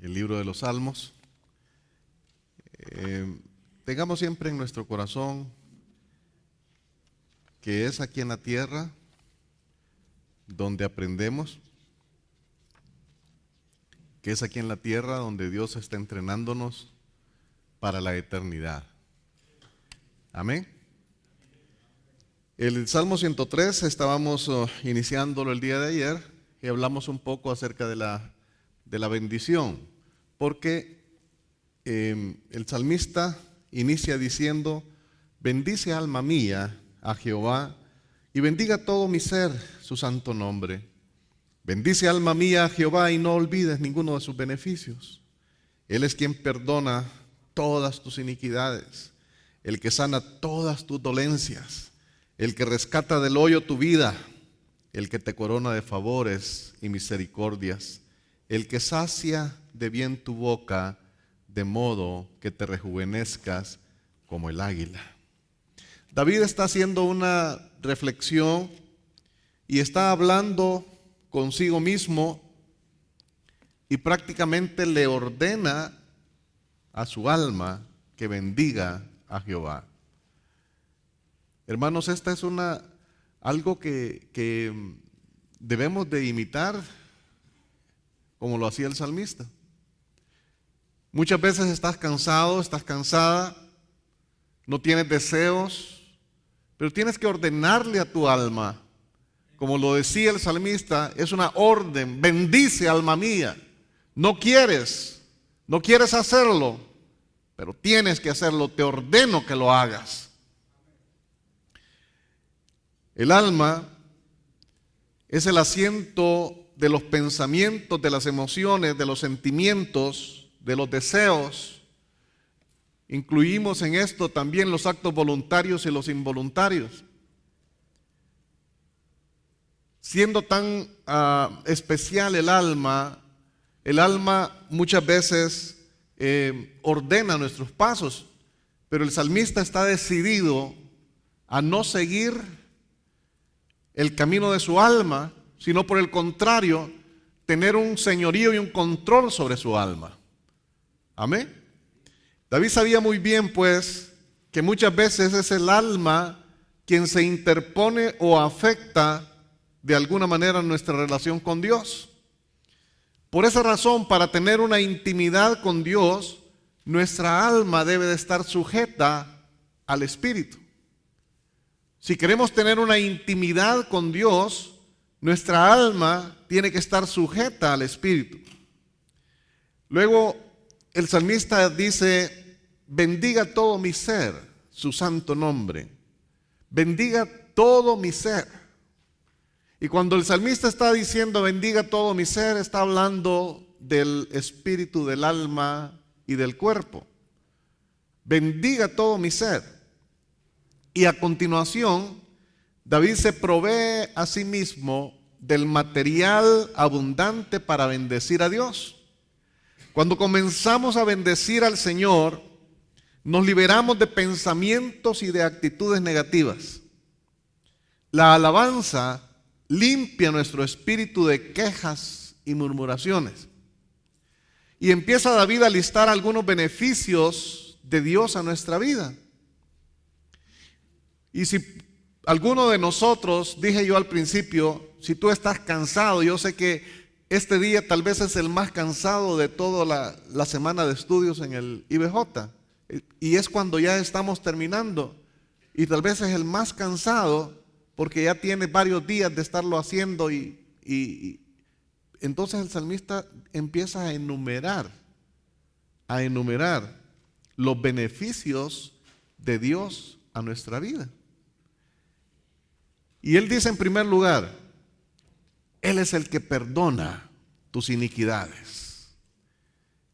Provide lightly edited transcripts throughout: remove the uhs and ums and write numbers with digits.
el libro de los Salmos. Tengamos siempre en nuestro corazón que es aquí en la tierra donde aprendemos, que es aquí en la tierra donde Dios está entrenándonos para la eternidad. Amén. El Salmo 103 estábamos iniciándolo el día de ayer y hablamos un poco acerca de la bendición, porque el salmista inicia diciendo: bendice alma mía a Jehová y bendiga todo mi ser su santo nombre. Bendice alma mía a Jehová y no olvides ninguno de sus beneficios. Él es quien perdona todas tus iniquidades, el que sana todas tus dolencias, el que rescata del hoyo tu vida, el que te corona de favores y misericordias, el que sacia de bien tu boca, de modo que te rejuvenezcas como el águila. David está haciendo una reflexión y está hablando consigo mismo y prácticamente le ordena a su alma que bendiga a Jehová. Hermanos, esta es algo que debemos de imitar como lo hacía el salmista. Muchas veces estás cansado, estás cansada, no tienes deseos, pero tienes que ordenarle a tu alma. Como lo decía el salmista, es una orden: bendice alma mía. No quieres hacerlo, pero tienes que hacerlo, te ordeno que lo hagas. El alma es el asiento de los pensamientos, de las emociones, de los sentimientos, de los deseos. Incluimos en esto también los actos voluntarios y los involuntarios. Siendo tan especial el alma muchas veces ordena nuestros pasos, pero el salmista está decidido a no seguir el camino de su alma, sino por el contrario, tener un señorío y un control sobre su alma. Amén. David sabía muy bien, pues, que muchas veces es el alma quien se interpone o afecta de alguna manera nuestra relación con Dios. Por esa razón, para tener una intimidad con Dios, nuestra alma debe de estar sujeta al Espíritu. Si queremos tener una intimidad con Dios, nuestra alma tiene que estar sujeta al Espíritu. Luego, el salmista dice: bendiga todo mi ser su santo nombre. Bendiga todo mi ser. Y cuando el salmista está diciendo bendiga todo mi ser, está hablando del espíritu, del alma y del cuerpo. Bendiga todo mi ser. Y a continuación, David se provee a sí mismo del material abundante para bendecir a Dios. Cuando comenzamos a bendecir al Señor, nos liberamos de pensamientos y de actitudes negativas. La alabanza limpia nuestro espíritu de quejas y murmuraciones. Y empieza David a listar algunos beneficios de Dios a nuestra vida. Y si alguno de nosotros, dije yo al principio, si tú estás cansado, yo sé que este día tal vez es el más cansado de toda la semana de estudios en el IBJ. Y es cuando ya estamos terminando. Y tal vez es el más cansado porque ya tiene varios días de estarlo haciendo. Y entonces el salmista empieza a enumerar los beneficios de Dios a nuestra vida. Y él dice en primer lugar: Él es el que perdona tus iniquidades.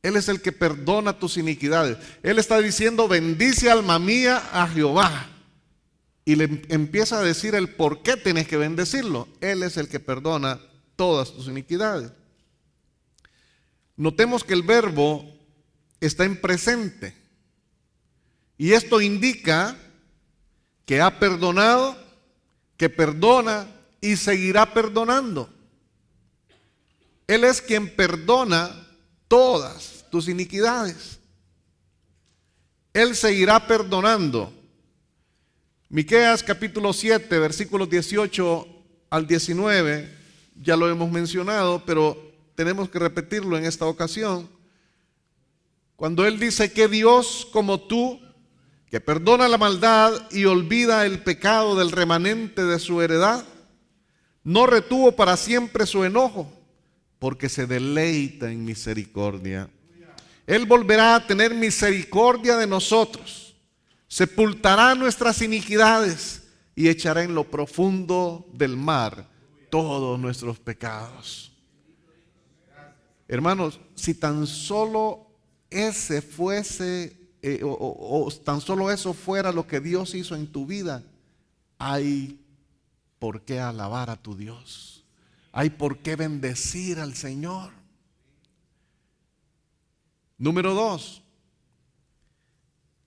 Él es el que perdona tus iniquidades. Él está diciendo: bendice alma mía a Jehová. Y le empieza a decir el por qué tienes que bendecirlo. Él es el que perdona todas tus iniquidades. Notemos que el verbo está en presente. Y esto indica que ha perdonado, que perdona y seguirá perdonando. Él es quien perdona todas tus iniquidades. Él seguirá perdonando. Miqueas capítulo 7, versículos 18 al 19, ya lo hemos mencionado, pero tenemos que repetirlo en esta ocasión. Cuando Él dice que Dios como tú, que perdona la maldad y olvida el pecado del remanente de su heredad, no retuvo para siempre su enojo, porque se deleita en misericordia. Él volverá a tener misericordia de nosotros, sepultará nuestras iniquidades y echará en lo profundo del mar todos nuestros pecados. Hermanos, si tan solo ese fuese, tan solo eso fuera lo que Dios hizo en tu vida, hay por qué alabar a tu Dios, hay por qué bendecir al Señor. Número 2,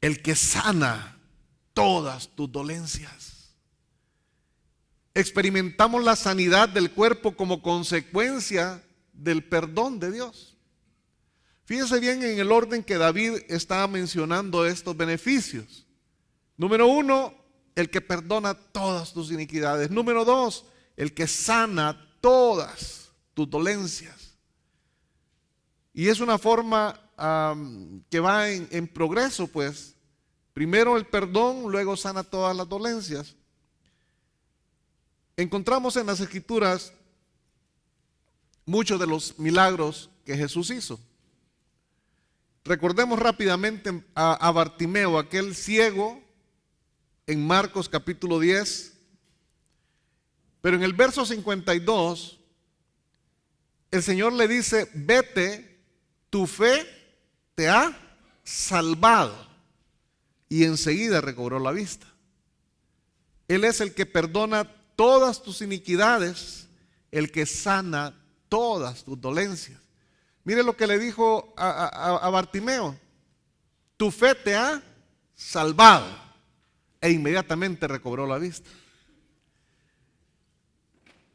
el que sana todas tus dolencias. Experimentamos la sanidad del cuerpo como consecuencia del perdón de Dios. Fíjense bien en el orden que David estaba mencionando estos beneficios. Número 1, el que perdona todas tus iniquidades. Número 2, el que sana todas tus dolencias. Y es una forma que va en progreso, pues. Primero el perdón, luego sana todas las dolencias. Encontramos en las Escrituras muchos de los milagros que Jesús hizo. Recordemos rápidamente a Bartimeo, aquel ciego, en Marcos capítulo 10. Pero en el verso 52, el Señor le dice: vete, tu fe te ha salvado. Y enseguida recobró la vista. Él es el que perdona todas tus iniquidades, el que sana todas tus dolencias. Mire lo que le dijo a Bartimeo: tu fe te ha salvado. E inmediatamente recobró la vista.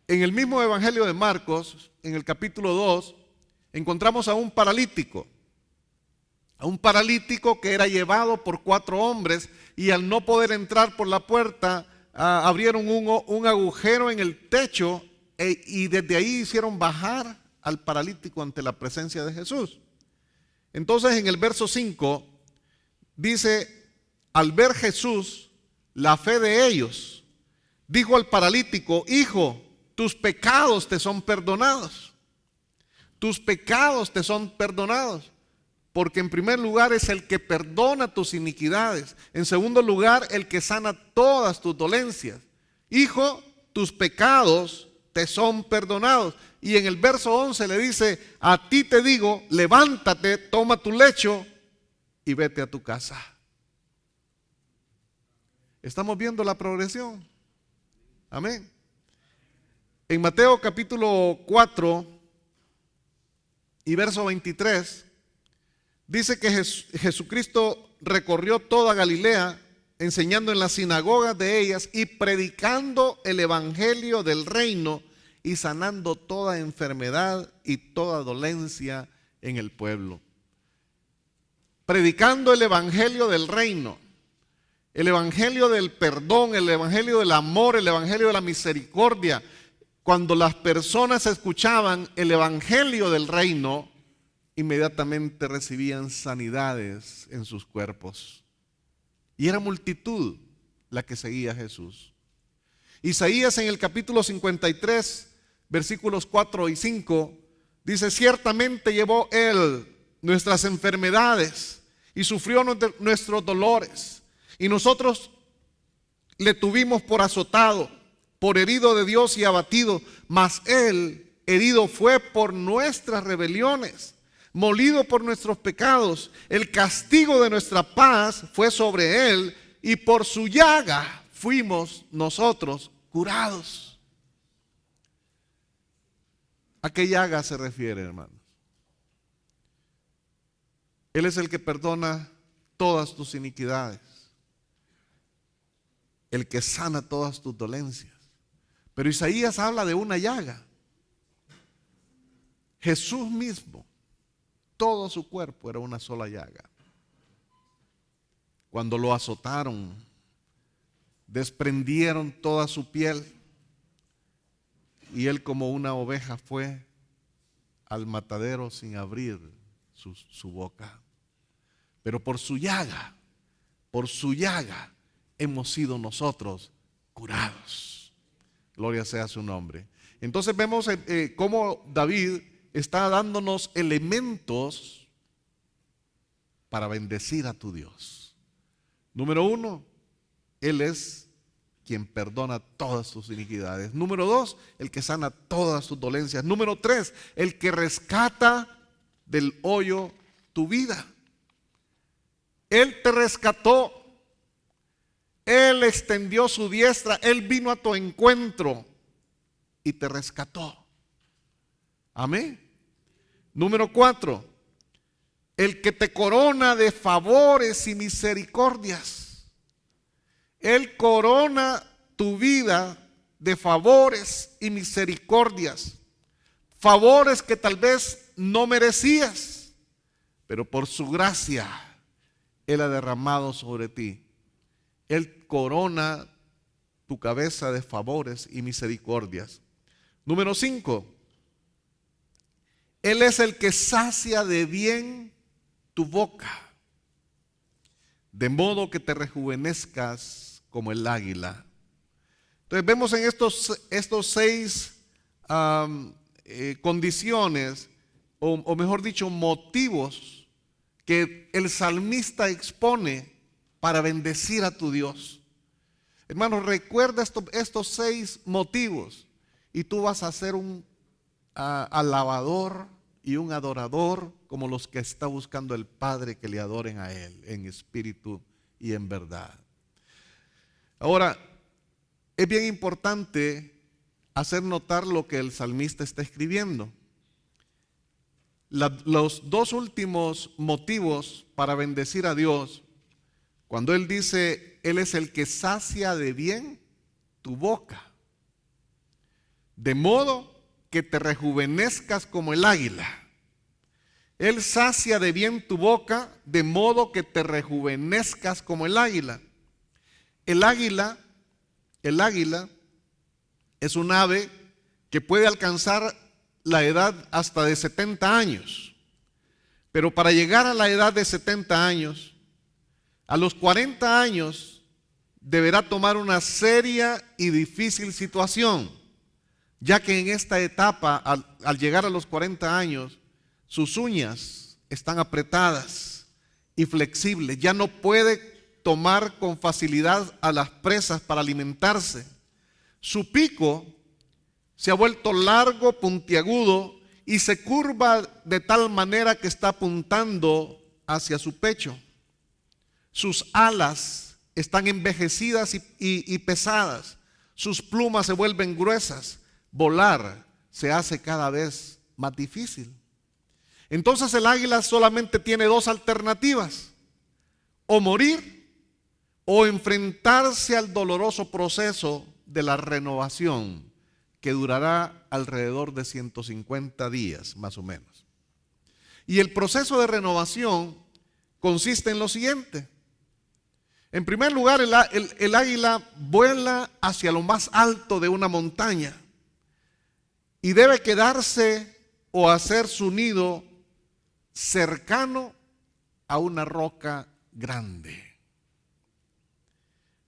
En el mismo Evangelio de Marcos, en el capítulo 2, encontramos a un paralítico que era llevado por 4 hombres, y al no poder entrar por la puerta, abrieron un agujero en el techo y desde ahí hicieron bajar al paralítico ante la presencia de Jesús. Entonces en el verso 5 dice: al ver Jesús la fe de ellos, dijo al paralítico: hijo, tus pecados te son perdonados. Tus pecados te son perdonados. Porque en primer lugar es el que perdona tus iniquidades. En segundo lugar, el que sana todas tus dolencias. Hijo, tus pecados te son perdonados. Y en el verso 11 le dice: a ti te digo, levántate, toma tu lecho y vete a tu casa. Estamos viendo la progresión. Amén. En Mateo capítulo 4 y verso 23 dice que Jesucristo recorrió toda Galilea, enseñando en las sinagogas de ellas y predicando el evangelio del reino y sanando toda enfermedad y toda dolencia en el pueblo. Predicando el evangelio del reino, el evangelio del perdón, el evangelio del amor, el evangelio de la misericordia. Cuando las personas escuchaban el evangelio del reino, inmediatamente recibían sanidades en sus cuerpos. Y era multitud la que seguía a Jesús. Isaías en el capítulo 53, versículos 4 y 5, dice: ciertamente llevó Él nuestras enfermedades y sufrió nuestros dolores. Y nosotros le tuvimos por azotado, por herido de Dios y abatido. Mas Él herido fue por nuestras rebeliones, molido por nuestros pecados. El castigo de nuestra paz fue sobre Él, y por su llaga fuimos nosotros curados. ¿A qué llaga se refiere, hermanos? Él es el que perdona todas tus iniquidades, el que sana todas tus dolencias. Pero Isaías habla de una llaga. Jesús mismo todo su cuerpo era una sola llaga. Cuando lo azotaron, desprendieron toda su piel y él como una oveja fue al matadero sin abrir su boca. Pero por su llaga hemos sido nosotros curados. Gloria sea su nombre. Entonces vemos cómo David está dándonos elementos para bendecir a tu Dios. Número 1, Él es quien perdona todas tus iniquidades. Número 2, el que sana todas tus dolencias. Número 3, el que rescata del hoyo tu vida. Él te rescató. Él extendió su diestra. Él vino a tu encuentro y te rescató. Amén. Número 4, el que te corona de favores y misericordias. Él corona tu vida de favores y misericordias. Favores que tal vez no merecías, pero por su gracia Él ha derramado sobre ti. Él corona tu cabeza de favores y misericordias. Número 5, Él es el que sacia de bien tu boca, de modo que te rejuvenezcas como el águila. Entonces vemos en estos 6 condiciones, o mejor dicho, motivos que el salmista expone para bendecir a tu Dios. Hermano, recuerda estos 6 motivos y tú vas a ser un alabador y un adorador como los que está buscando el Padre, que le adoren a Él en espíritu y en verdad. Ahora, es bien importante hacer notar lo que el salmista está escribiendo. Los 2 últimos motivos para bendecir a Dios, cuando Él dice, Él es el que sacia de bien tu boca, de modo que te rejuvenezcas como el águila. Él sacia de bien tu boca, de modo que te rejuvenezcas como el águila. El águila es un ave que puede alcanzar la edad hasta de 70 años. Pero para llegar a la edad de 70 años, a los 40 años, deberá tomar una seria y difícil situación, ya que en esta etapa, al llegar a los 40 años, sus uñas están apretadas y flexibles. Ya no puede tomar con facilidad a las presas para alimentarse. Su pico se ha vuelto largo, puntiagudo y se curva de tal manera que está apuntando hacia su pecho. Sus alas están envejecidas y pesadas. Sus plumas se vuelven gruesas. Volar se hace cada vez más difícil. Entonces el águila solamente tiene 2 alternativas: o morir o enfrentarse al doloroso proceso de la renovación, que durará alrededor de 150 días más o menos. Y el proceso de renovación consiste en lo siguiente. En primer lugar, el águila vuela hacia lo más alto de una montaña y debe quedarse o hacer su nido cercano a una roca grande.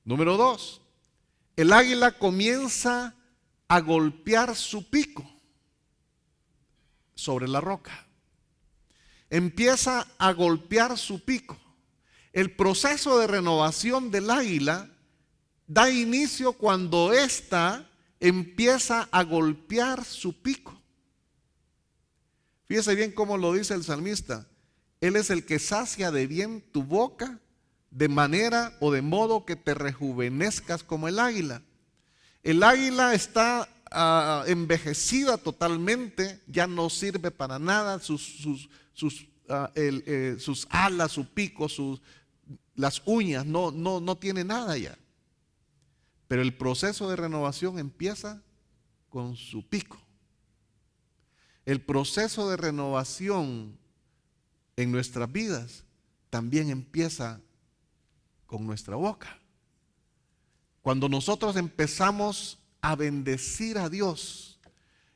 Número 2, el águila comienza a golpear su pico sobre la roca. Empieza a golpear su pico. El proceso de renovación del águila da inicio cuando ésta empieza a golpear su pico. Fíjese bien cómo lo dice el salmista. Él es el que sacia de bien tu boca, de manera o de modo que te rejuvenezcas como el águila. El águila está envejecida totalmente, ya no sirve para nada, sus alas, su pico, las uñas, no tiene nada ya. Pero el proceso de renovación empieza con su pico. El proceso de renovación en nuestras vidas también empieza con nuestra boca. Cuando nosotros empezamos a bendecir a Dios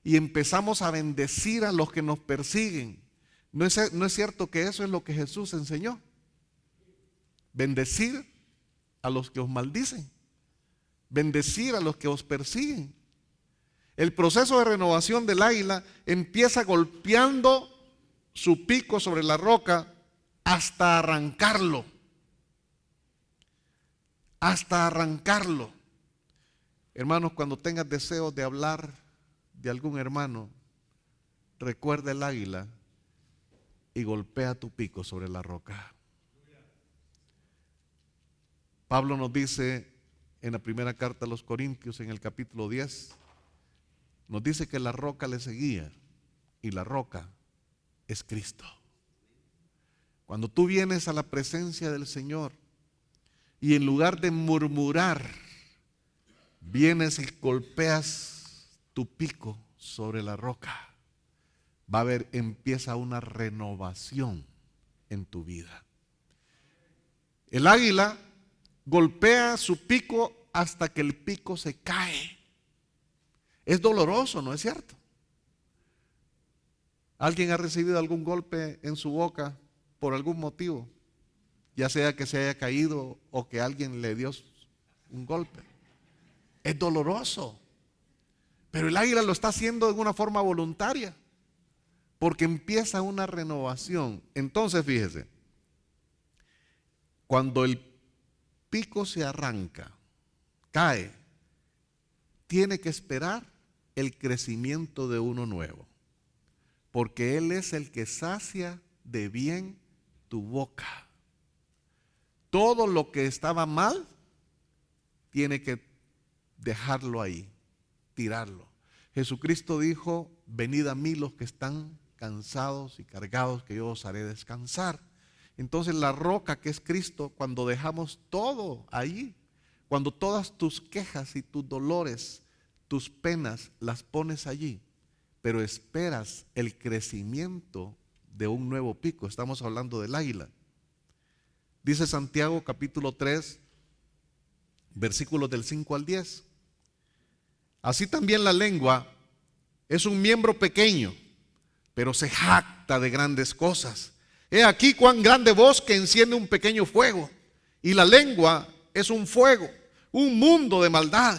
y empezamos a bendecir a los que nos persiguen, ¿no es cierto que eso es lo que Jesús enseñó? Bendecir a los que os maldicen, bendecir a los que os persiguen. El proceso de renovación del águila empieza golpeando su pico sobre la roca hasta arrancarlo. Hasta arrancarlo. Hermanos, cuando tengas deseos de hablar de algún hermano, recuerda el águila y golpea tu pico sobre la roca. Pablo nos dice en la primera carta a los Corintios, en el capítulo 10, nos dice que la roca le seguía y la roca es Cristo. Cuando tú vienes a la presencia del Señor y en lugar de murmurar, vienes y golpeas tu pico sobre la roca, va a haber, empieza una renovación en tu vida. El águila golpea su pico hasta que el pico se cae. Es doloroso, ¿no es cierto? ¿Alguien ha recibido algún golpe en su boca por algún motivo? Ya sea que se haya caído o que alguien le dio un golpe. Es doloroso. Pero el águila lo está haciendo de una forma voluntaria, porque empieza una renovación. Entonces, fíjese, cuando el pico se arranca, cae, tiene que esperar el crecimiento de uno nuevo, porque Él es el que sacia de bien tu boca. Todo lo que estaba mal, tiene que dejarlo ahí, tirarlo. Jesucristo dijo: venid a mí los que están cansados y cargados, que yo os haré descansar. Entonces la roca que es Cristo, cuando dejamos todo ahí, cuando todas tus quejas y tus dolores, tus penas las pones allí, pero esperas el crecimiento de un nuevo pico. Estamos hablando del águila. Dice Santiago capítulo 3, versículos del 5 al 10. Así también la lengua es un miembro pequeño, pero se jacta de grandes cosas. He aquí cuán grande bosque enciende un pequeño fuego. Y la lengua es un fuego, un mundo de maldad.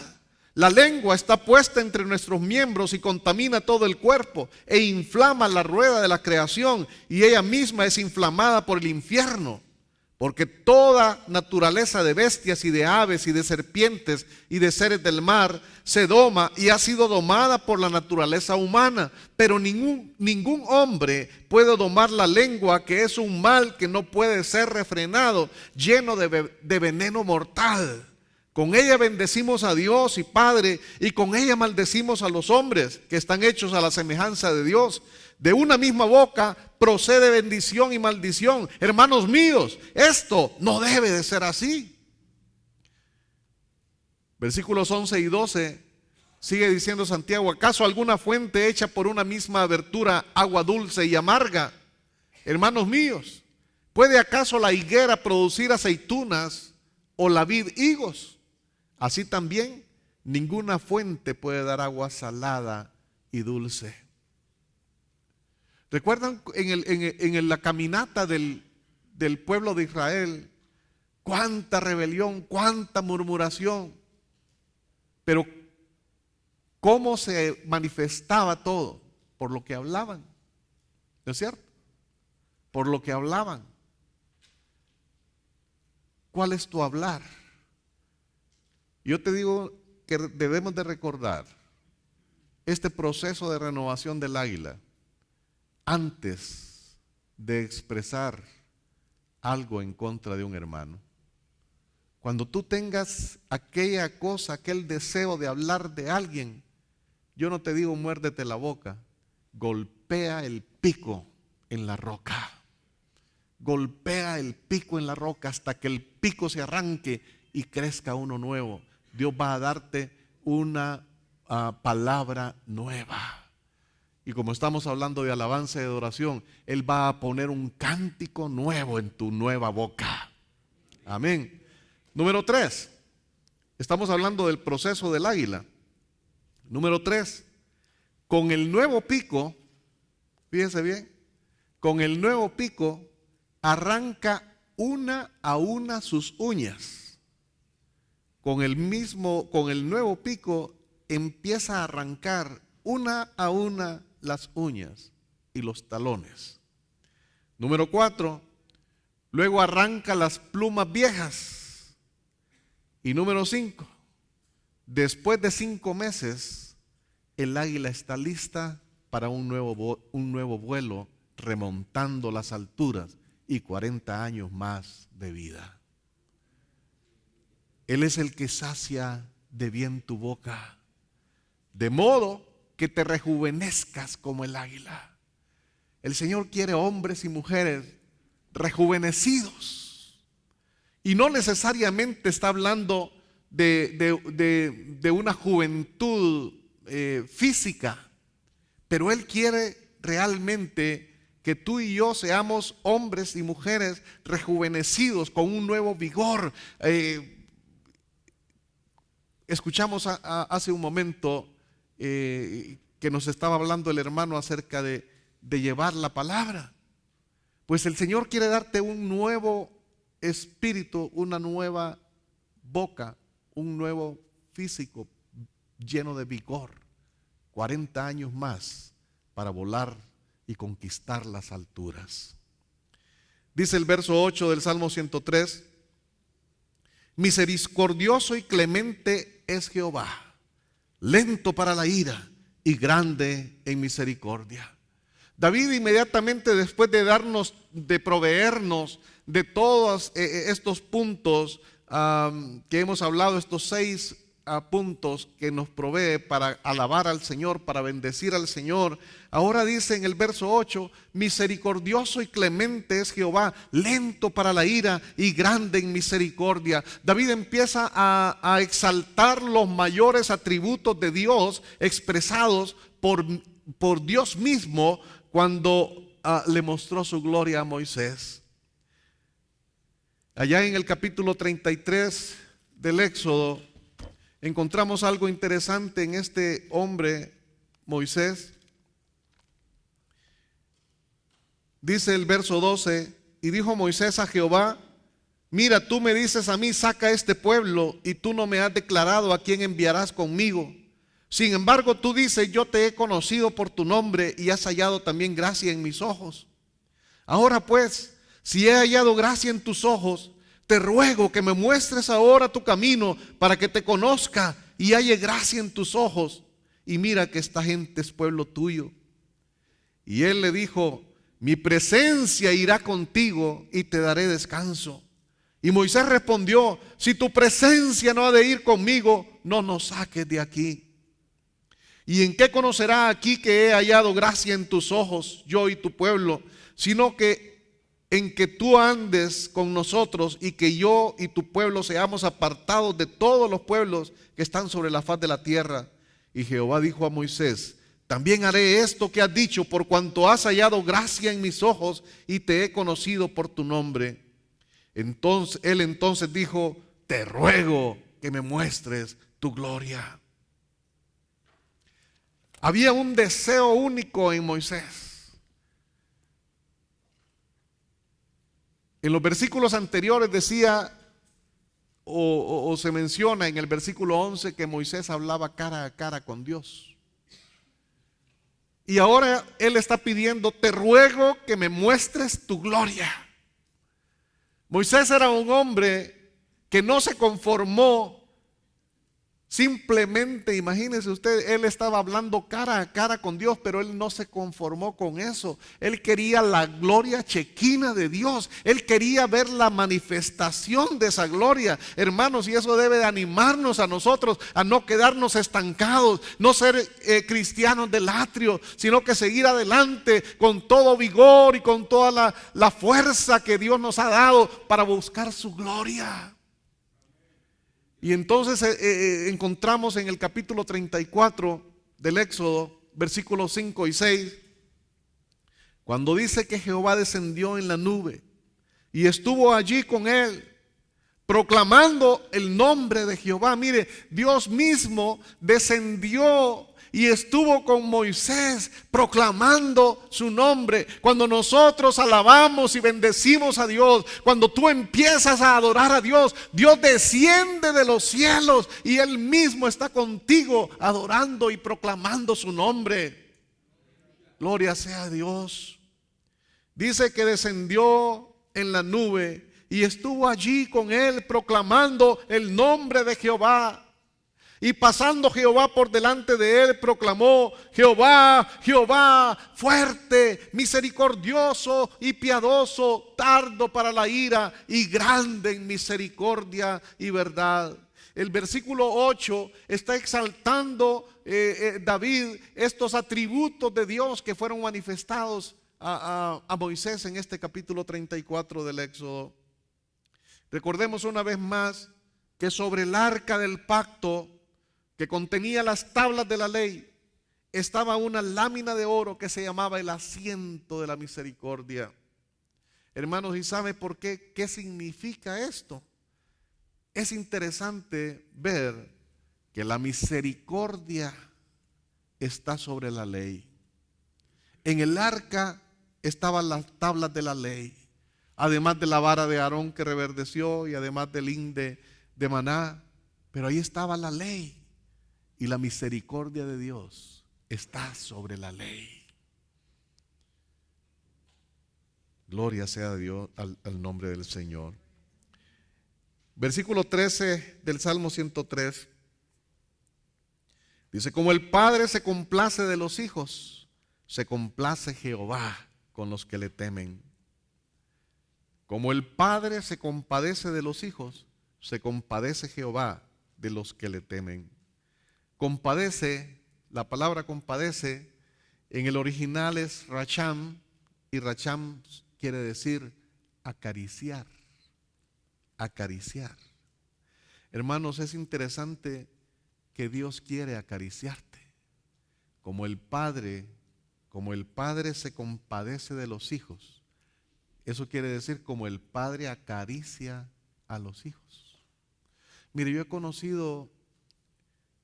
La lengua está puesta entre nuestros miembros y contamina todo el cuerpo e inflama la rueda de la creación, y ella misma es inflamada por el infierno. Porque toda naturaleza de bestias y de aves y de serpientes y de seres del mar se doma y ha sido domada por la naturaleza humana. Pero ningún hombre puede domar la lengua, que es un mal que no puede ser refrenado, lleno de veneno mortal. Con ella bendecimos a Dios y Padre, y con ella maldecimos a los hombres que están hechos a la semejanza de Dios. De una misma boca procede bendición y maldición. Hermanos míos, esto no debe de ser así. Versículos 11 y 12 sigue diciendo Santiago: ¿acaso alguna fuente hecha por una misma abertura agua dulce y amarga? Hermanos míos, ¿puede acaso la higuera producir aceitunas o la vid higos? Así también ninguna fuente puede dar agua salada y dulce. ¿Recuerdan en la caminata del pueblo de Israel? Cuánta rebelión, cuánta murmuración. Pero ¿cómo se manifestaba todo? Por lo que hablaban. ¿No es cierto? Por lo que hablaban. ¿Cuál es tu hablar? Yo te digo que debemos de recordar este proceso de renovación del águila antes de expresar algo en contra de un hermano. Cuando tú tengas aquella cosa, aquel deseo de hablar de alguien, yo no te digo muérdete la boca, golpea el pico en la roca. Golpea el pico en la roca hasta que el pico se arranque y crezca uno nuevo. Dios va a darte una palabra nueva. Y como estamos hablando de alabanza y de adoración, Él va a poner un cántico nuevo en tu nueva boca. Amén. Número 3. Estamos hablando del proceso del águila. Número 3. Con el nuevo pico, fíjense bien, con el nuevo pico arranca una a una sus uñas. Con el nuevo pico empieza a arrancar una a una las uñas y los talones. Número 4, luego arranca las plumas viejas. Y número 5, después de 5 meses, el águila está lista para un nuevo vuelo, remontando las alturas y 40 años más de vida. Él es el que sacia de bien tu boca, de modo que te rejuvenezcas como el águila. El Señor quiere hombres y mujeres rejuvenecidos. Y no necesariamente está hablando de una juventud física, pero Él quiere realmente que tú y yo seamos hombres y mujeres rejuvenecidos con un nuevo vigor. Escuchamos hace un momento que nos estaba hablando el hermano acerca de llevar la palabra. Pues el Señor quiere darte un nuevo espíritu, una nueva boca, un nuevo físico lleno de vigor, 40 años más para volar y conquistar las alturas. Dice el verso 8 del Salmo 103: misericordioso y clemente es Jehová, lento para la ira y grande en misericordia. David, inmediatamente después de proveernos de todos estos puntos que hemos hablado, estos 6 puntos que nos provee para alabar al Señor, para bendecir al Señor, ahora dice en el verso 8: misericordioso y clemente es Jehová, lento para la ira y grande en misericordia. David empieza a exaltar los mayores atributos de Dios expresados por Dios mismo cuando le mostró su gloria a Moisés. Allá en el capítulo 33 del Éxodo encontramos algo interesante en este hombre, Moisés. Dice el verso 12: y dijo Moisés a Jehová: mira, tú me dices a mí, saca este pueblo, y tú no me has declarado a quién enviarás conmigo. Sin embargo, tú dices: yo te he conocido por tu nombre y has hallado también gracia en mis ojos. Ahora pues, si he hallado gracia en tus ojos, te ruego que me muestres ahora tu camino para que te conozca y halle gracia en tus ojos. Y mira que esta gente es pueblo tuyo. Y él le dijo: mi presencia irá contigo y te daré descanso. Y Moisés respondió: si tu presencia no ha de ir conmigo, no nos saques de aquí. ¿Y en qué conocerá aquí que he hallado gracia en tus ojos, yo y tu pueblo, sino que en que tú andes con nosotros y que yo y tu pueblo seamos apartados de todos los pueblos que están sobre la faz de la tierra? Y Jehová dijo a Moisés: también haré esto que has dicho, por cuanto has hallado gracia en mis ojos y te he conocido por tu nombre. Él entonces dijo: te ruego que me muestres tu gloria. Había un deseo único en Moisés. En los versículos anteriores decía, o se menciona en el versículo 11, que Moisés hablaba cara a cara con Dios. Y ahora él está pidiendo: te ruego que me muestres tu gloria. Moisés era un hombre que no se conformó simplemente, imagínense usted, él estaba hablando cara a cara con Dios, pero él no se conformó con eso. Él quería la gloria chequina de Dios. Él quería ver la manifestación de esa gloria. Hermanos, y eso debe de animarnos a nosotros a no quedarnos estancados, no ser cristianos del atrio, sino que seguir adelante con todo vigor y con toda la fuerza que Dios nos ha dado para buscar su gloria. Y entonces encontramos en el capítulo 34 del Éxodo, versículos 5 y 6, cuando dice que Jehová descendió en la nube y estuvo allí con él, proclamando el nombre de Jehová. Mire, Dios mismo descendió y estuvo con Moisés proclamando su nombre. Cuando nosotros alabamos y bendecimos a Dios, cuando tú empiezas a adorar a Dios, Dios desciende de los cielos y Él mismo está contigo adorando y proclamando su nombre. Gloria sea a Dios. Dice que descendió en la nube y estuvo allí con él proclamando el nombre de Jehová. Y pasando Jehová por delante de él, proclamó: Jehová, Jehová, fuerte, misericordioso y piadoso, tardo para la ira y grande en misericordia y verdad. El versículo 8 está exaltando David estos atributos de Dios que fueron manifestados a Moisés en este capítulo 34 del Éxodo. Recordemos una vez más que sobre el arca del pacto, que contenía las tablas de la ley, estaba una lámina de oro que se llamaba el asiento de la misericordia. Hermanos, ¿y sabe por qué? ¿Qué significa esto? Es interesante ver que la misericordia está sobre la ley. En el arca estaban las tablas de la ley, además de la vara de Aarón que reverdeció y además del linde de maná. Pero ahí estaba la ley y la misericordia de Dios está sobre la ley. Gloria sea a Dios, al nombre del Señor. Versículo 13 del Salmo 103 dice: como el Padre se complace de los hijos, se complace Jehová con los que le temen. Como el Padre se compadece de los hijos, se compadece Jehová de los que le temen. Compadece, la palabra compadece en el original es racham, y racham quiere decir acariciar. Acariciar. Hermanos, es interesante que Dios quiere acariciarte. Como el Padre se compadece de los hijos, eso quiere decir como el Padre acaricia a los hijos. Mire, yo he conocido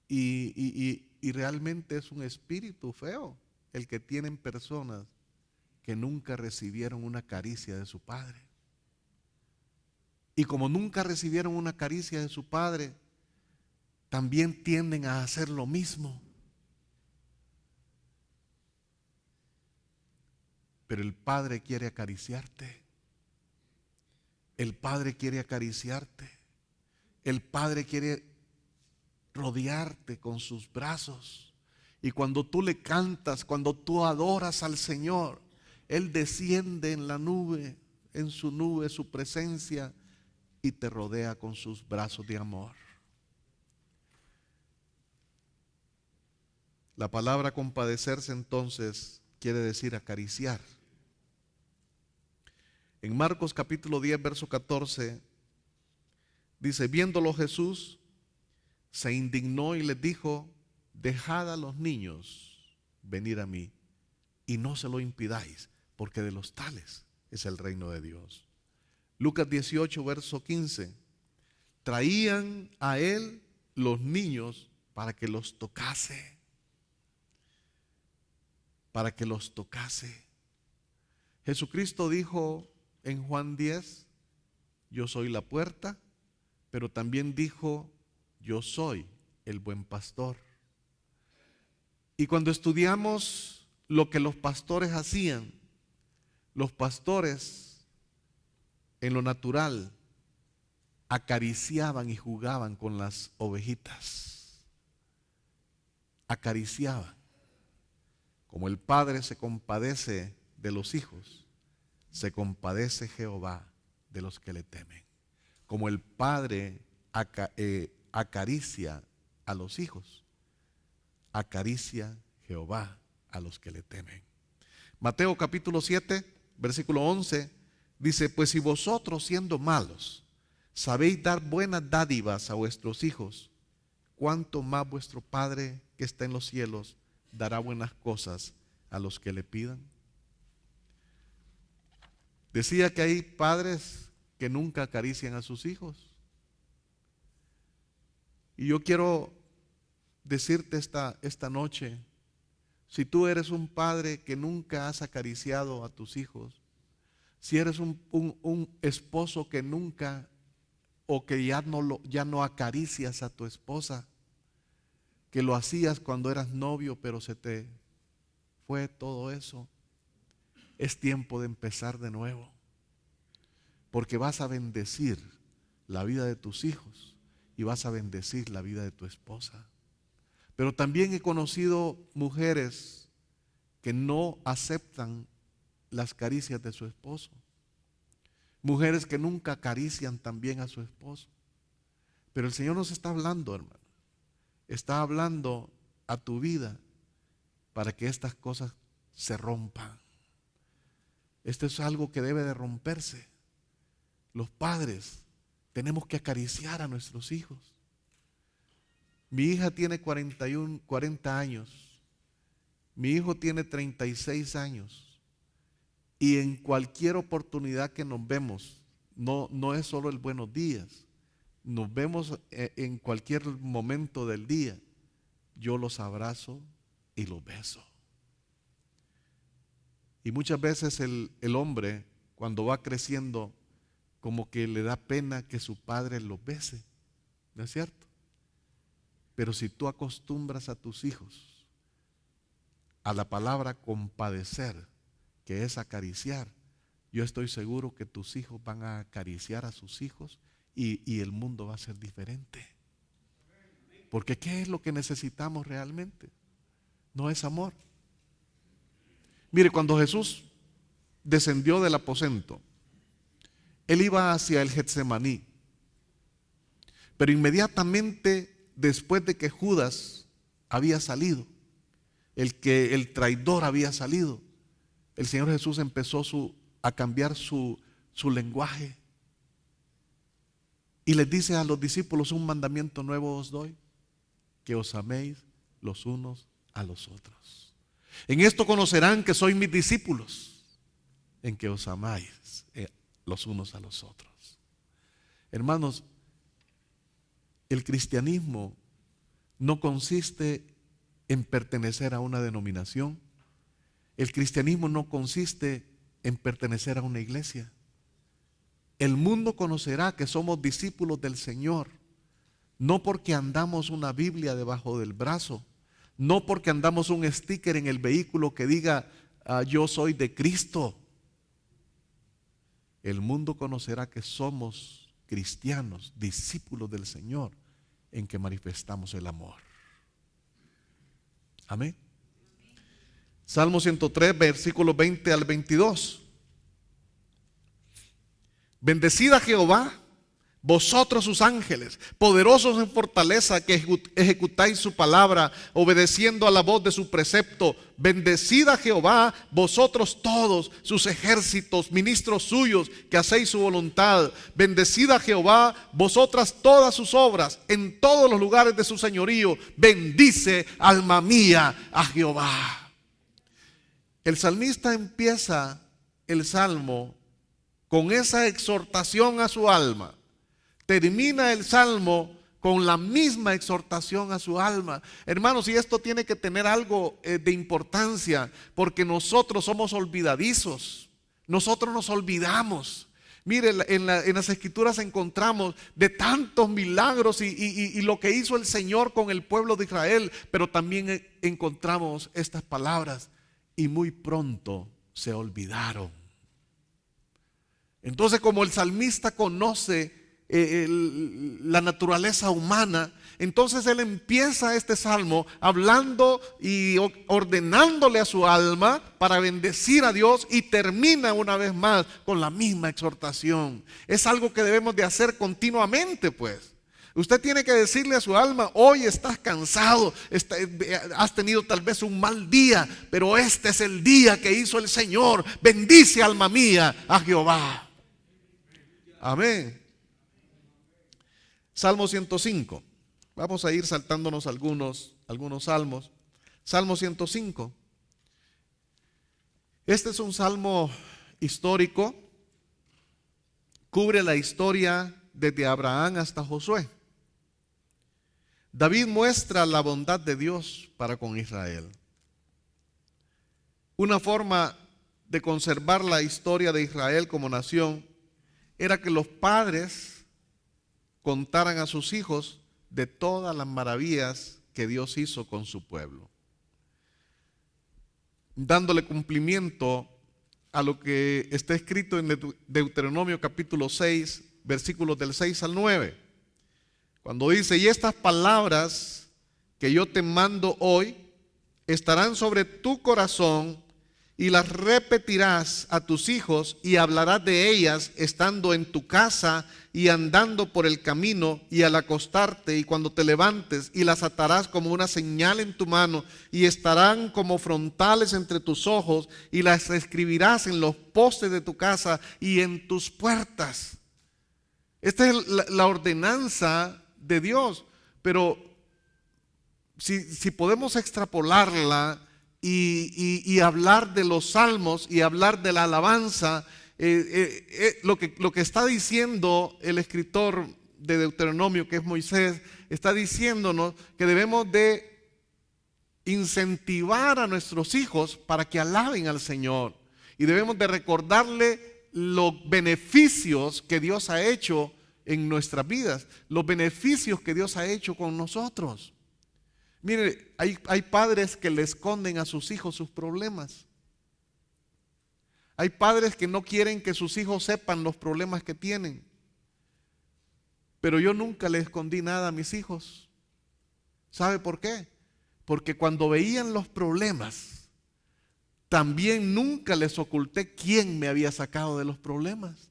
y realmente es un espíritu feo el que tienen personas que nunca recibieron una caricia de su padre. Y como nunca recibieron una caricia de su padre, también tienden a hacer lo mismo. Pero el Padre quiere acariciarte. El Padre quiere acariciarte. El Padre quiere rodearte con sus brazos. Y cuando tú le cantas, cuando tú adoras al Señor, Él desciende en la nube, en su nube, su presencia, y te rodea con sus brazos de amor. La palabra compadecerse entonces quiere decir acariciar. En Marcos capítulo 10, verso 14, dice: viéndolo Jesús, se indignó y les dijo: dejad a los niños venir a mí, y no se lo impidáis, porque de los tales es el reino de Dios. Lucas 18, verso 15, traían a él los niños para que los tocase. Para que los tocase. Jesucristo dijo en Juan 10, yo soy la puerta, pero también dijo, yo soy el buen pastor. Y cuando estudiamos lo que los pastores hacían, los pastores en lo natural acariciaban y jugaban con las ovejitas. Acariciaban. Como el Padre se compadece de los hijos, se compadece Jehová de los que le temen. Como el Padre acaricia a los hijos, acaricia Jehová a los que le temen. Mateo capítulo 7, versículo 11, dice: pues si vosotros siendo malos sabéis dar buenas dádivas a vuestros hijos, cuánto más vuestro Padre que está en los cielos dará buenas cosas a los que le pidan. Decía que hay padres que nunca acarician a sus hijos. Y yo quiero decirte esta noche, si tú eres un padre que nunca has acariciado a tus hijos, si eres un esposo que nunca o que ya no acaricias a tu esposa, que lo hacías cuando eras novio pero se te fue todo eso, es tiempo de empezar de nuevo, porque vas a bendecir la vida de tus hijos y vas a bendecir la vida de tu esposa. Pero también he conocido mujeres que no aceptan las caricias de su esposo, mujeres que nunca acarician también a su esposo. Pero el Señor nos está hablando, hermano, está hablando a tu vida para que estas cosas se rompan. Esto es algo que debe de romperse. Los padres tenemos que acariciar a nuestros hijos. Mi hija tiene 40 años. Mi hijo tiene 36 años. Y en cualquier oportunidad que nos vemos, no es solo el buenos días, nos vemos en cualquier momento del día, yo los abrazo y los beso. Y muchas veces el hombre, cuando va creciendo, como que le da pena que su padre los bese, ¿no es cierto? Pero si tú acostumbras a tus hijos a la palabra compadecer, que es acariciar, yo estoy seguro que tus hijos van a acariciar a sus hijos y el mundo va a ser diferente. Porque ¿qué es lo que necesitamos realmente? No es amor. Mire, cuando Jesús descendió del aposento, Él iba hacia el Getsemaní, pero inmediatamente después de que Judas había salido, el traidor había salido, el Señor Jesús empezó a cambiar su lenguaje y les dice a los discípulos: un mandamiento nuevo os doy, que os améis los unos a los otros. En esto conocerán que sois mis discípulos, en que os amáis los unos a los otros. Hermanos, el cristianismo no consiste en pertenecer a una denominación. El cristianismo no consiste en pertenecer a una iglesia. El mundo conocerá que somos discípulos del Señor, no porque andamos una Biblia debajo del brazo, no porque andamos un sticker en el vehículo que diga yo soy de Cristo. El mundo conocerá que somos cristianos, discípulos del Señor, en que manifestamos el amor. Amén. Salmo 103, versículos 20 al 22. Bendecid a Jehová, vosotros sus ángeles, poderosos en fortaleza, que ejecutáis su palabra, obedeciendo a la voz de su precepto. Bendecid a Jehová, vosotros todos sus ejércitos, ministros suyos, que hacéis su voluntad. Bendecid a Jehová, vosotras todas sus obras, en todos los lugares de su señorío. Bendice, alma mía, a Jehová. El salmista empieza el salmo con esa exhortación a su alma. Termina el salmo con la misma exhortación a su alma. Hermanos, y esto tiene que tener algo de importancia, porque nosotros somos olvidadizos. Nosotros nos olvidamos. Mire, en las escrituras encontramos de tantos milagros y lo que hizo el Señor con el pueblo de Israel, pero también encontramos estas palabras: y muy pronto se olvidaron. Entonces, como el salmista conoce la naturaleza humana, entonces él empieza este salmo hablando y ordenándole a su alma para bendecir a Dios, y termina una vez más con la misma exhortación. Es algo que debemos de hacer continuamente, pues. Usted tiene que decirle a su alma: hoy estás cansado, has tenido tal vez un mal día, pero este es el día que hizo el Señor. Bendice, alma mía, a Jehová. Amén. Salmo 105. Vamos a ir saltándonos algunos salmos. Salmo 105. Este es un salmo histórico, cubre la historia desde Abraham hasta Josué. David muestra la bondad de Dios para con Israel. Una forma de conservar la historia de Israel como nación era que los padres contaran a sus hijos de todas las maravillas que Dios hizo con su pueblo, dándole cumplimiento a lo que está escrito en Deuteronomio capítulo 6, versículos del 6 al 9, cuando dice: y estas palabras que yo te mando hoy estarán sobre tu corazón, y las repetirás a tus hijos, y hablarás de ellas estando en tu casa y andando por el camino y al acostarte y cuando te levantes, y las atarás como una señal en tu mano y estarán como frontales entre tus ojos, y las escribirás en los postes de tu casa y en tus puertas. Esta es la ordenanza de Dios, pero si podemos extrapolarla y hablar de los salmos y hablar de la alabanza, lo que está diciendo el escritor de Deuteronomio, que es Moisés, está diciéndonos que debemos de incentivar a nuestros hijos para que alaben al Señor, y debemos de recordarle los beneficios que Dios ha hecho en nuestras vidas, los beneficios que Dios ha hecho con nosotros. Mire, hay padres que le esconden a sus hijos sus problemas. Hay padres que no quieren que sus hijos sepan los problemas que tienen. Pero yo nunca le escondí nada a mis hijos. ¿Sabe por qué? Porque cuando veían los problemas, también nunca les oculté quién me había sacado de los problemas.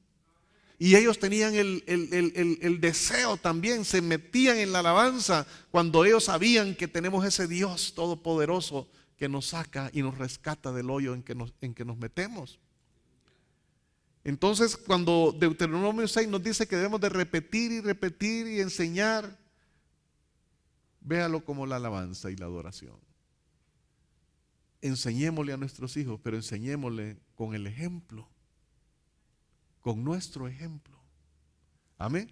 Y ellos tenían el deseo también, se metían en la alabanza cuando ellos sabían que tenemos ese Dios todopoderoso que nos saca y nos rescata del hoyo en que nos metemos. Entonces, cuando Deuteronomio 6 nos dice que debemos de repetir y repetir y enseñar, véalo como la alabanza y la adoración. Enseñémosle a nuestros hijos, pero enseñémosle con el ejemplo, con nuestro ejemplo. Amén.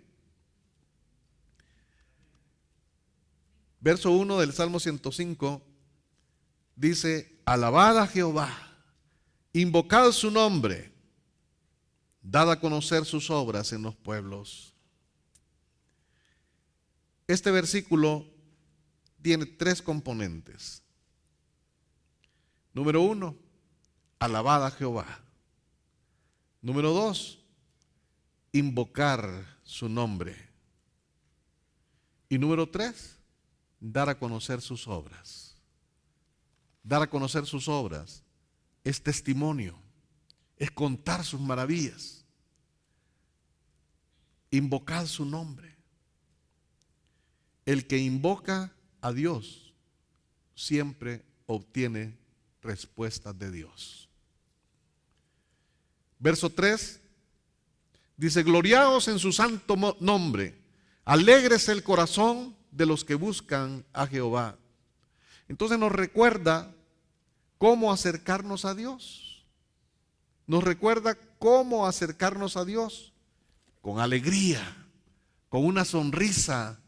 Verso 1 del Salmo 105 dice: alabad a Jehová, invocad su nombre, dad a conocer sus obras en los pueblos. Este versículo tiene tres componentes. Número 1, alabad a Jehová. Número 2, invocar su nombre. Y número 3, dar a conocer sus obras. Dar a conocer sus obras es testimonio, es contar sus maravillas. Invocar su nombre. El que invoca a Dios siempre obtiene respuestas de Dios. Verso 3 dice: gloriaos en su santo nombre, alégrese el corazón de los que buscan a Jehová. Entonces nos recuerda cómo acercarnos a Dios. Nos recuerda cómo acercarnos a Dios con alegría, con una sonrisa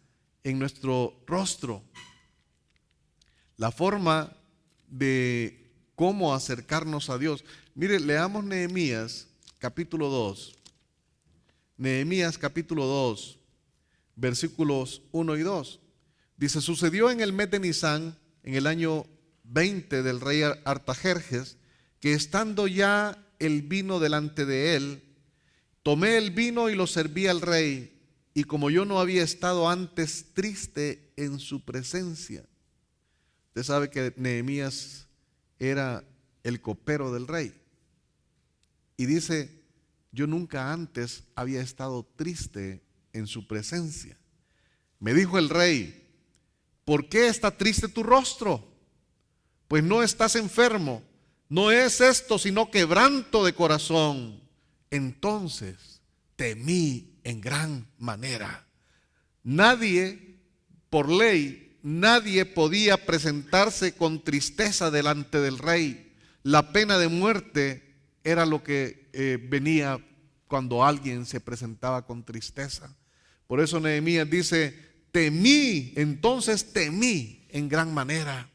en nuestro rostro. La forma de cómo acercarnos a Dios. Mire, leamos Nehemías capítulo 2. Nehemías capítulo 2, versículos 1 y 2. Dice: sucedió en el mes de Nisán, en el año 20 del rey Artajerjes, que estando ya el vino delante de él, tomé el vino y lo serví al rey, y como yo no había estado antes triste en su presencia. Usted sabe que Nehemías era el copero del rey. Y dice: yo nunca antes había estado triste en su presencia. Me dijo el rey: ¿por qué está triste tu rostro? Pues no estás enfermo, no es esto sino quebranto de corazón. Entonces temí en gran manera. Nadie por ley nadie podía presentarse con tristeza delante del rey. La pena de muerte era lo que venía cuando alguien se presentaba con tristeza. Por eso Nehemías dice, temí, entonces temí en gran manera.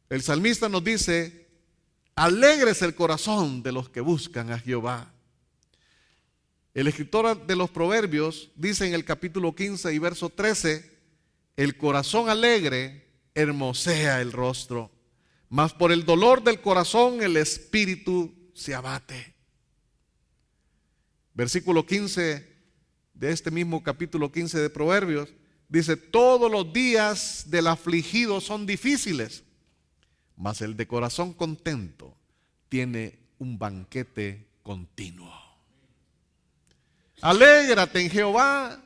El salmista nos dice, alegres el corazón de los que buscan a Jehová. El escritor de los Proverbios dice en el capítulo 15 y verso 13, el corazón alegre hermosea el rostro, mas por el dolor del corazón el espíritu se abate. Versículo 15 de este mismo capítulo 15 de Proverbios dice, todos los días del afligido son difíciles, mas el de corazón contento tiene un banquete continuo. Alégrate en Jehová,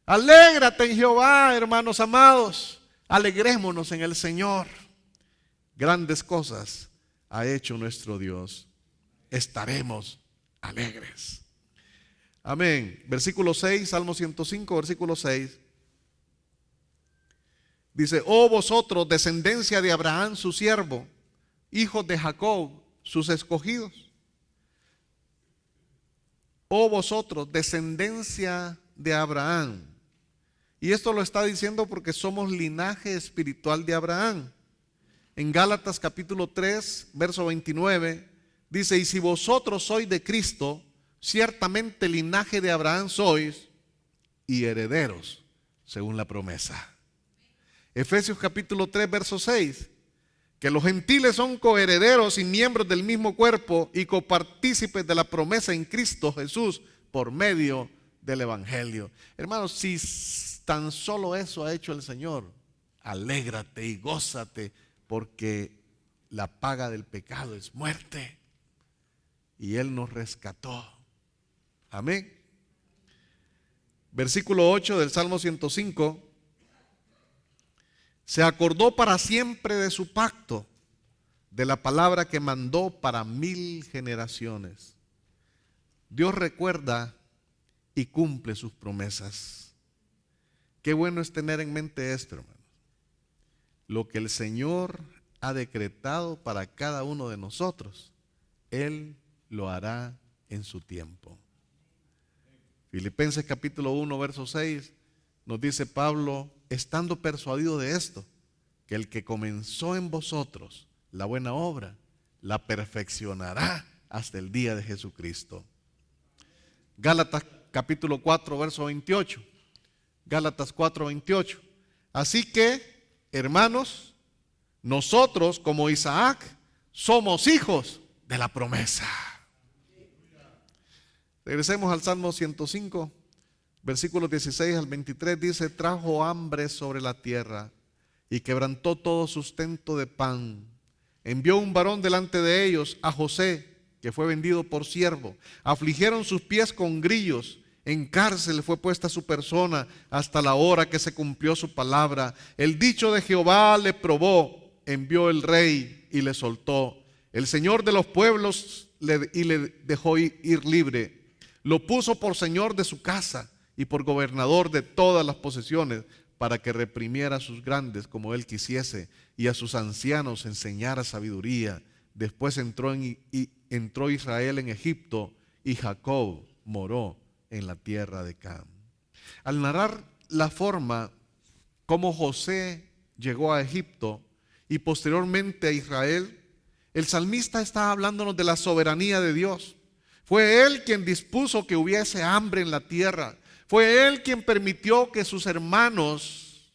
alégrate en Jehová, hermanos amados, alegrémonos en el Señor. Grandes cosas ha hecho nuestro Dios, estaremos alegres. Amén. Versículo 6, Salmo 105, versículo 6. Dice, oh vosotros, descendencia de Abraham su siervo, hijos de Jacob, sus escogidos. Oh vosotros, descendencia de Abraham. Y esto lo está diciendo porque somos linaje espiritual de Abraham. En Gálatas capítulo 3, verso 29, dice, y si vosotros sois de Cristo, ciertamente linaje de Abraham sois y herederos según la promesa. Efesios capítulo 3, verso 6, que los gentiles son coherederos y miembros del mismo cuerpo y copartícipes de la promesa en Cristo Jesús por medio del Evangelio. Hermanos, si tan solo eso ha hecho el Señor, alégrate y gózate, porque la paga del pecado es muerte y Él nos rescató. Amén. Versículo 8 del Salmo 105. Se acordó para siempre de su pacto, de la palabra que mandó para 1000 generaciones. Dios recuerda y cumple sus promesas. Qué bueno es tener en mente esto, hermano. Lo que el Señor ha decretado para cada uno de nosotros, Él lo hará en su tiempo. Filipenses capítulo 1, verso 6, nos dice Pablo, estando persuadido de esto, que el que comenzó en vosotros la buena obra, la perfeccionará hasta el día de Jesucristo. Gálatas capítulo 4, verso 28. Gálatas 4, 28. Así que, hermanos, nosotros como Isaac somos hijos de la promesa. Regresemos al Salmo 105, versículos 16 al 23, dice, trajo hambre sobre la tierra y quebrantó todo sustento de pan. Envió un varón delante de ellos, a José, que fue vendido por siervo. Afligieron sus pies con grillos. En cárcel fue puesta su persona hasta la hora que se cumplió su palabra. El dicho de Jehová le probó, envió el rey y le soltó. El Señor de los pueblos le dejó ir libre. Lo puso por señor de su casa y por gobernador de todas las posesiones, para que reprimiera a sus grandes como él quisiese y a sus ancianos enseñara sabiduría. Después entró Israel en Egipto y Jacob moró en la tierra de Cam. Al narrar la forma como José llegó a Egipto y posteriormente a Israel, el salmista está hablándonos de la soberanía de Dios. Fue Él quien dispuso que hubiese hambre en la tierra. Fue Él quien permitió que sus hermanos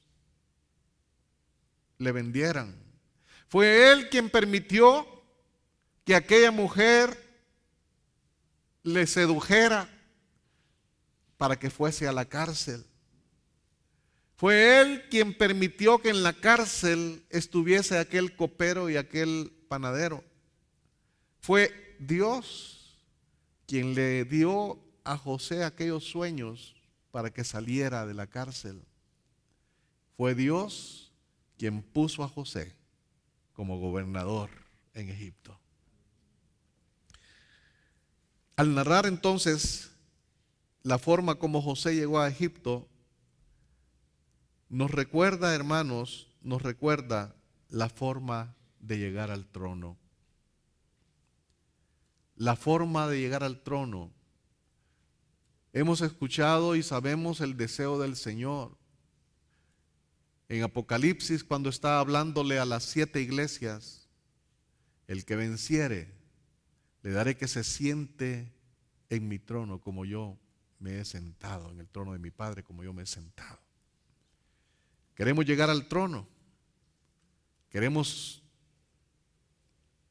le vendieran. Fue Él quien permitió que aquella mujer le sedujera para que fuese a la cárcel. Fue Él quien permitió que en la cárcel estuviese aquel copero y aquel panadero. Fue Dios quien le dio a José aquellos sueños para que saliera de la cárcel. Fue Dios quien puso a José como gobernador en Egipto. Al narrar entonces la forma como José llegó a Egipto, nos recuerda, hermanos, nos recuerda la forma de llegar al trono. La forma de llegar al trono. Hemos escuchado y sabemos el deseo del Señor. En Apocalipsis, cuando está hablándole a las 7 iglesias, el que venciere, le daré que se siente en mi trono como yo me he sentado, en el trono de mi Padre como yo me he sentado. Queremos llegar al trono, queremos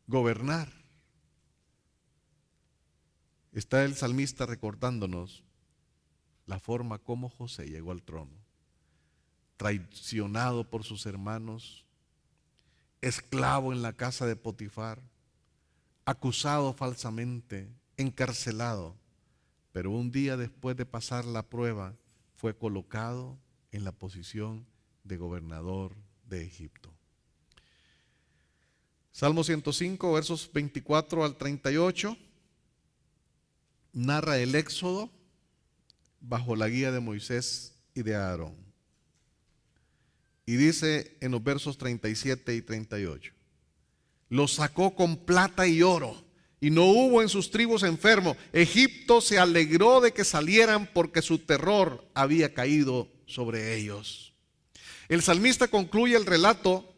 gobernar. Está el salmista recordándonos la forma como José llegó al trono, traicionado por sus hermanos, esclavo en la casa de Potifar, acusado falsamente, encarcelado, pero un día después de pasar la prueba fue colocado en la posición de gobernador de Egipto. Salmo 105, versos 24 al 38, narra el éxodo bajo la guía de Moisés y de Aarón. Y dice en los versos 37 y 38, los sacó con plata y oro, y no hubo en sus tribus enfermo. Egipto se alegró de que salieran, porque su terror había caído sobre ellos. El salmista concluye el relato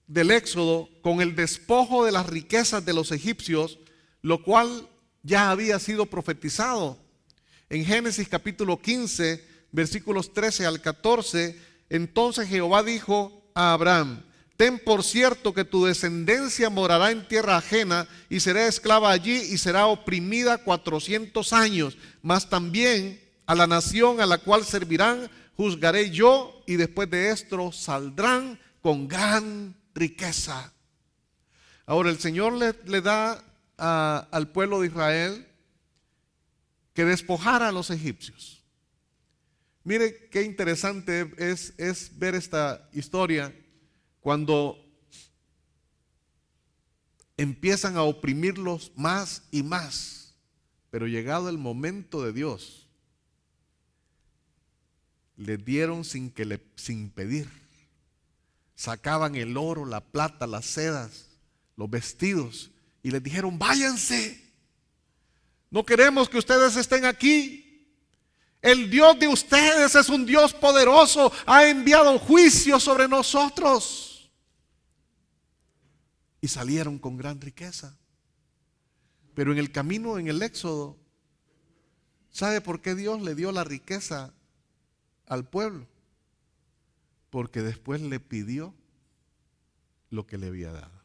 del éxodo con el despojo de las riquezas de los egipcios, lo cual ya había sido profetizado. En Génesis capítulo 15, versículos 13 al 14, entonces Jehová dijo a Abraham: ten por cierto que tu descendencia morará en tierra ajena y será esclava allí y será oprimida 400 años, mas también a la nación a la cual servirán juzgaré yo, y después de esto saldrán con gran riqueza. Ahora el Señor le da al pueblo de Israel que despojara a los egipcios. Mire qué interesante es ver esta historia cuando empiezan a oprimirlos más y más, pero llegado el momento de Dios, les dieron sin pedir. Sacaban el oro, la plata, las sedas, los vestidos, y les dijeron: váyanse, no queremos que ustedes estén aquí. El Dios de ustedes es un Dios poderoso, ha enviado juicio sobre nosotros. Y salieron con gran riqueza. Pero en el camino, en el éxodo, ¿sabe por qué Dios le dio la riqueza al pueblo? Porque después le pidió lo que le había dado.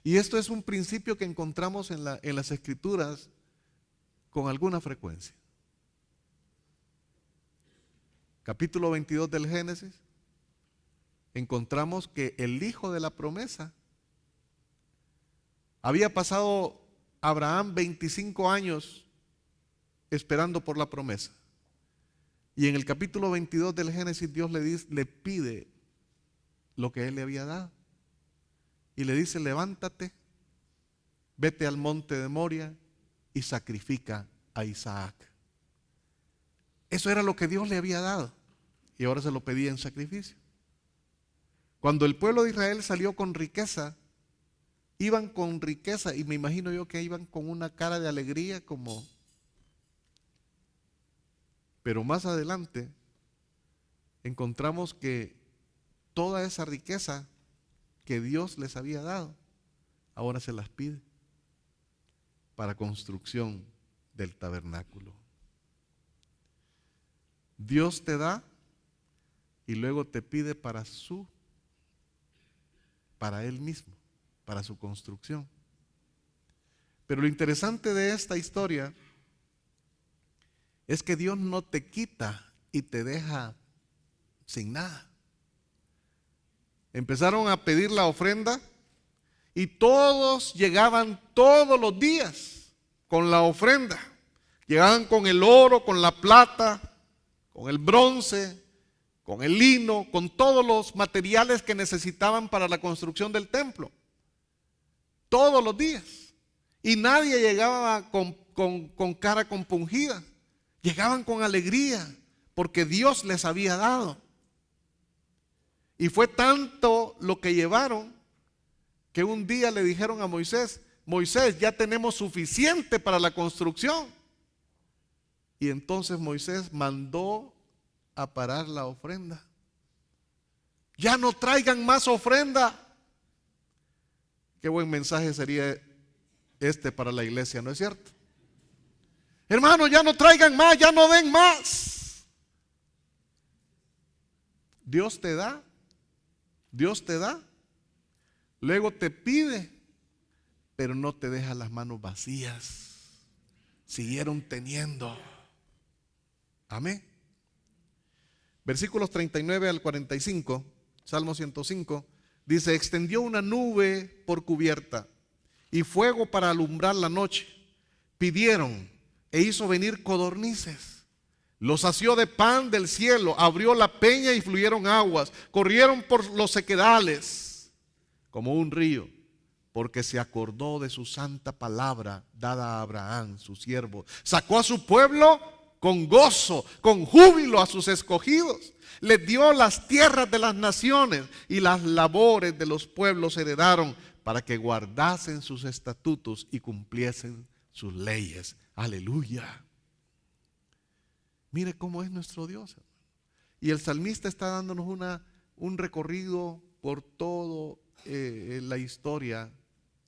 Y esto es un principio que encontramos en las Escrituras con alguna frecuencia. Capítulo 22 del Génesis, encontramos que el hijo de la promesa había pasado Abraham 25 años esperando por la promesa. Y en el capítulo 22 del Génesis Dios le pide lo que él le había dado. Y le dice: levántate, vete al monte de Moria y sacrifica a Isaac. Eso era lo que Dios le había dado, y ahora se lo pedía en sacrificio. Cuando el pueblo de Israel salió con riqueza, iban con riqueza, y me imagino yo que iban con una cara de alegría como... Pero más adelante encontramos que toda esa riqueza que Dios les había dado, ahora se las pide para construcción del tabernáculo. Dios te da y luego te pide para Él mismo, para su construcción. Pero lo interesante de esta historia es que Dios no te quita y te deja sin nada. Empezaron a pedir la ofrenda y todos llegaban todos los días con la ofrenda. Llegaban con el oro, con la plata, con el bronce, con el lino, con todos los materiales que necesitaban para la construcción del templo. Todos los días. Y nadie llegaba con cara compungida. Llegaban con alegría, porque Dios les había dado. Y fue tanto lo que llevaron que un día le dijeron a Moisés: Moisés, ya tenemos suficiente para la construcción. Y entonces Moisés mandó a parar la ofrenda. Ya no traigan más ofrenda. Qué buen mensaje sería este para la iglesia, ¿no es cierto? Hermano, ya no traigan más, ya no den más. Dios te da, luego te pide, pero no te deja las manos vacías. Siguieron teniendo. Amén. Versículos 39 al 45, Salmo 105, dice: extendió una nube por cubierta y fuego para alumbrar la noche. Pidieron e hizo venir codornices. Los sació de pan del cielo, abrió la peña y fluyeron aguas. Corrieron por los sequedales como un río, porque se acordó de su santa palabra dada a Abraham, su siervo. Sacó a su pueblo con gozo, con júbilo a sus escogidos. Les dio las tierras de las naciones y las labores de los pueblos heredaron, para que guardasen sus estatutos y cumpliesen sus leyes. Aleluya. Mire cómo es nuestro Dios. Y el salmista está dándonos un recorrido por toda la historia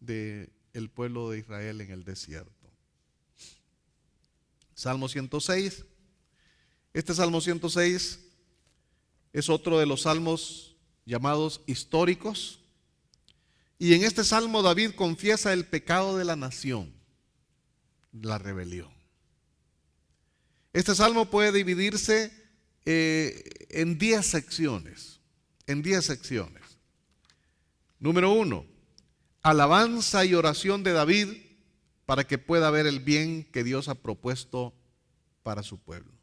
del pueblo de Israel en el desierto. Salmo 106. Este Salmo 106 es otro de los salmos llamados históricos. Y en este salmo David confiesa el pecado de la nación, la rebelión. Este salmo puede dividirse en 10 secciones. Número 1, alabanza y oración de David para que pueda ver el bien que Dios ha propuesto para su pueblo.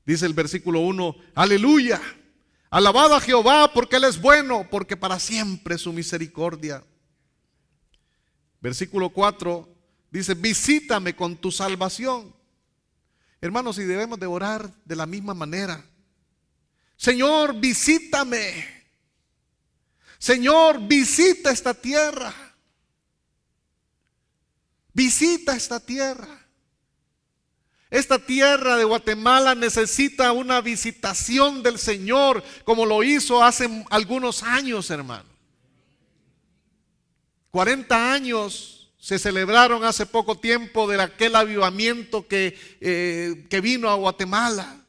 Dice el versículo 1, aleluya, alabado a Jehová porque Él es bueno, porque para siempre es su misericordia. Versículo 4 dice, visítame con tu salvación. Hermanos, y debemos de orar de la misma manera. Señor, visítame. Señor, visita esta tierra. Visita esta tierra. Esta tierra de Guatemala necesita una visitación del Señor, como lo hizo hace algunos años, hermano. 40 años se celebraron hace poco tiempo de aquel avivamiento que vino a Guatemala.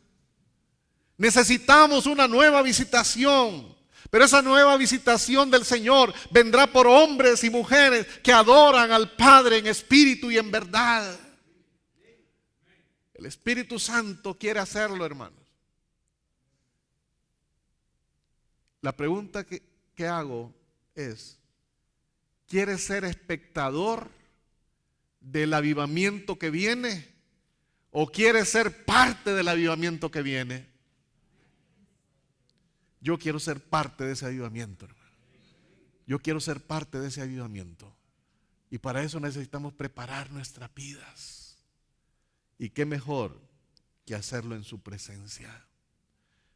Necesitamos una nueva visitación, pero esa nueva visitación del Señor vendrá por hombres y mujeres que adoran al Padre en espíritu y en verdad. El Espíritu Santo quiere hacerlo, hermanos. La pregunta que hago es, ¿quieres ser espectador del avivamiento que viene? ¿O quieres ser parte del avivamiento que viene? Yo quiero ser parte de ese avivamiento, hermano. Yo quiero ser parte de ese avivamiento. Y para eso necesitamos preparar nuestras vidas. Y qué mejor que hacerlo en su presencia.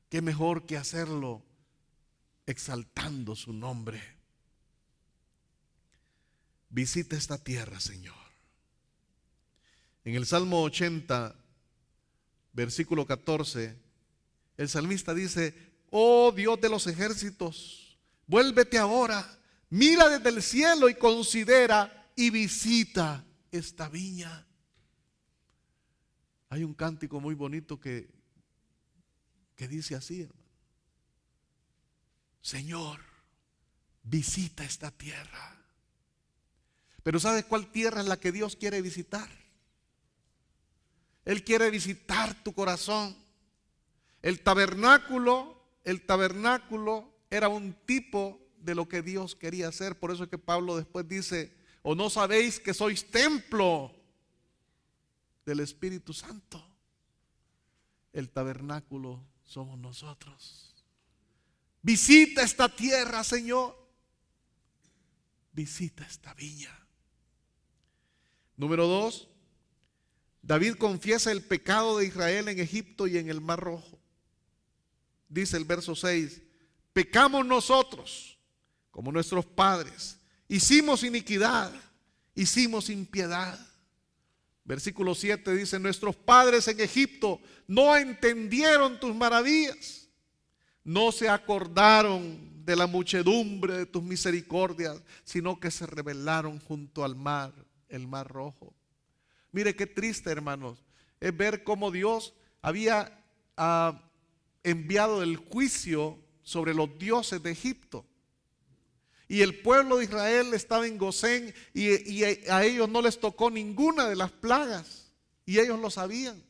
Qué mejor que hacerlo exaltando su nombre. Visita esta tierra, Señor. En el Salmo 80, versículo 14, el salmista dice, oh Dios de los ejércitos, vuélvete ahora, mira desde el cielo y considera y visita esta viña. Hay un cántico muy bonito que dice así, hermano. Señor, visita esta tierra. Pero ¿sabes cuál tierra es la que Dios quiere visitar? Él quiere visitar tu corazón. El tabernáculo era un tipo de lo que Dios quería hacer. Por eso es que Pablo después dice, ¿o no sabéis que sois templo del Espíritu Santo? El tabernáculo somos nosotros. Visita esta tierra, Señor. Visita esta viña. Número 2, David confiesa el pecado de Israel en Egipto y en el Mar Rojo. Dice el verso 6, pecamos nosotros como nuestros padres, hicimos iniquidad, hicimos impiedad. Versículo 7 dice, nuestros padres en Egipto no entendieron tus maravillas, no se acordaron de la muchedumbre de tus misericordias, sino que se rebelaron junto al mar, el Mar Rojo. Mire qué triste, hermanos, es ver cómo Dios había enviado el juicio sobre los dioses de Egipto. Y el pueblo de Israel estaba en Gosén y a ellos no les tocó ninguna de las plagas. Y ellos lo sabían.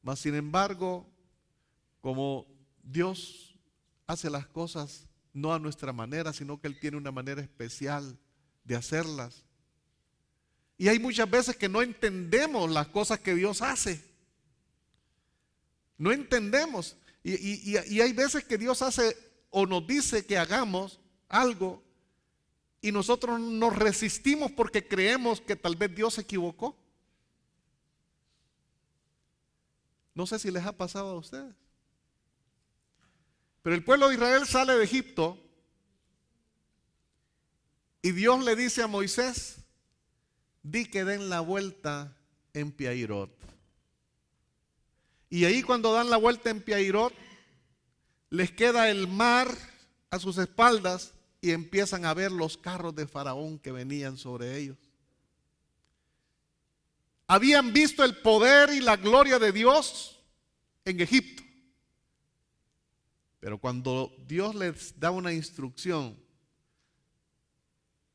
Mas sin embargo, como Dios hace las cosas no a nuestra manera, sino que Él tiene una manera especial de hacerlas. Y hay muchas veces que no entendemos las cosas que Dios hace. No entendemos. Y hay veces que Dios hace o nos dice que hagamos algo y nosotros nos resistimos porque creemos que tal vez Dios se equivocó. No sé si les ha pasado a ustedes. Pero el pueblo de Israel sale de Egipto y Dios le dice a Moisés, di que den la vuelta en Pi-Hahirot. Y ahí cuando dan la vuelta en Pi-Hahirot, les queda el mar a sus espaldas y empiezan a ver los carros de Faraón que venían sobre ellos. Habían visto el poder y la gloria de Dios en Egipto. Pero cuando Dios les da una instrucción,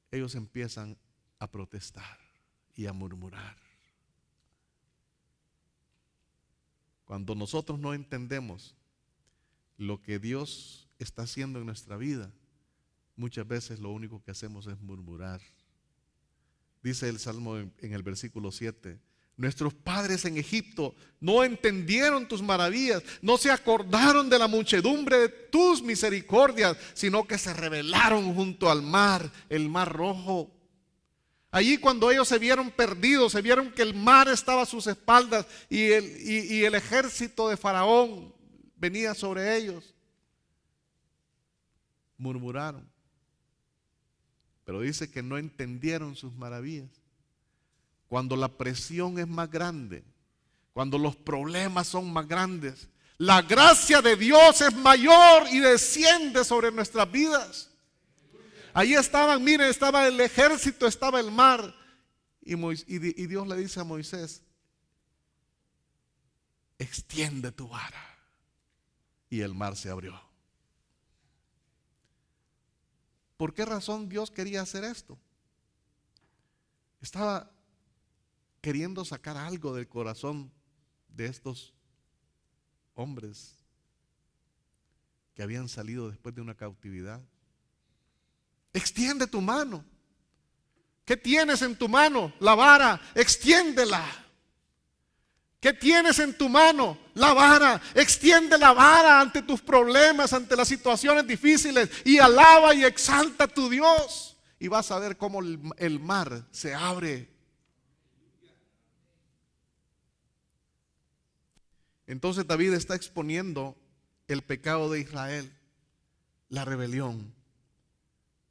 ellos empiezan a protestar y a murmurar. Cuando nosotros no entendemos lo que Dios está haciendo en nuestra vida, muchas veces lo único que hacemos es murmurar. Dice el Salmo en el versículo 7, nuestros padres en Egipto no entendieron tus maravillas, no se acordaron de la muchedumbre de tus misericordias, sino que se rebelaron junto al mar, el Mar Rojo. Allí cuando ellos se vieron perdidos, se vieron que el mar estaba a sus espaldas y el ejército de Faraón venía sobre ellos, murmuraron. Pero dice que no entendieron sus maravillas. Cuando la presión es más grande, cuando los problemas son más grandes, la gracia de Dios es mayor y desciende sobre nuestras vidas. Ahí estaban, miren, estaba el ejército, estaba el mar. Y Dios le dice a Moisés, extiende tu vara. Y el mar se abrió. ¿Por qué razón Dios quería hacer esto? Estaba queriendo sacar algo del corazón de estos hombres que habían salido después de una cautividad. Extiende tu mano. ¿Qué tienes en tu mano? La vara, extiéndela. ¿Qué tienes en tu mano? La vara. Extiende la vara ante tus problemas, ante las situaciones difíciles y alaba y exalta a tu Dios. Y vas a ver cómo el mar se abre. Entonces David está exponiendo el pecado de Israel, la rebelión.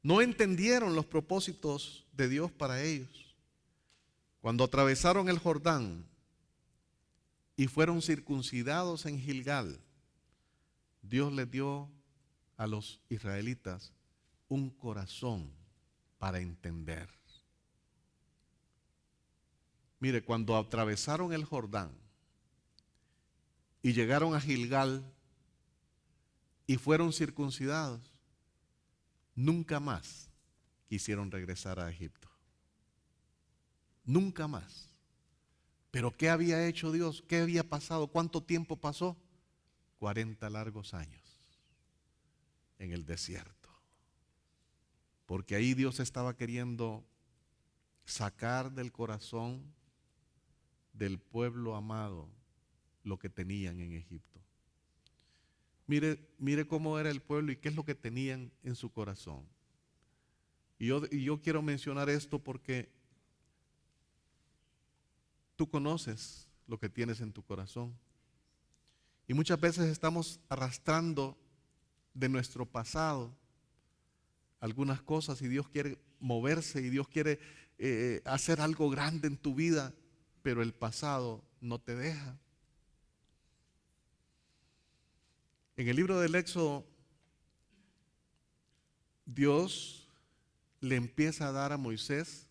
No entendieron los propósitos de Dios para ellos. Cuando atravesaron el Jordán y fueron circuncidados en Gilgal, Dios les dio a los israelitas un corazón para entender. Mire, cuando atravesaron el Jordán y llegaron a Gilgal y fueron circuncidados, nunca más quisieron regresar a Egipto. Nunca más. Pero ¿qué había hecho Dios? ¿Qué había pasado? ¿Cuánto tiempo pasó? 40 largos años en el desierto. Porque ahí Dios estaba queriendo sacar del corazón del pueblo amado lo que tenían en Egipto. Mire cómo era el pueblo y qué es lo que tenían en su corazón. Y yo quiero mencionar esto porque tú conoces lo que tienes en tu corazón. Y muchas veces estamos arrastrando de nuestro pasado algunas cosas y Dios quiere moverse y Dios quiere hacer algo grande en tu vida, pero el pasado no te deja. En el libro del Éxodo, Dios le empieza a dar a Moisés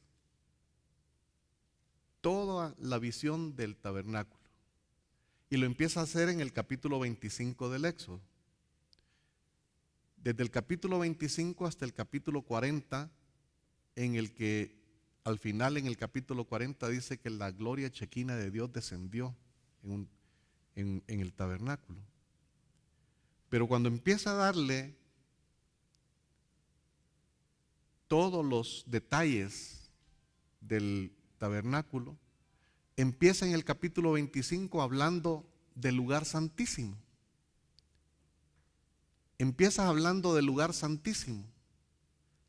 toda la visión del tabernáculo. Y lo empieza a hacer en el capítulo 25 del Éxodo. Desde el capítulo 25 hasta el capítulo 40, en el que al final en el capítulo 40 dice que la gloria chequina de Dios descendió en el tabernáculo. Pero cuando empieza a darle todos los detalles del tabernáculo, empieza en el capítulo 25 hablando del lugar santísimo. Empieza hablando del lugar santísimo,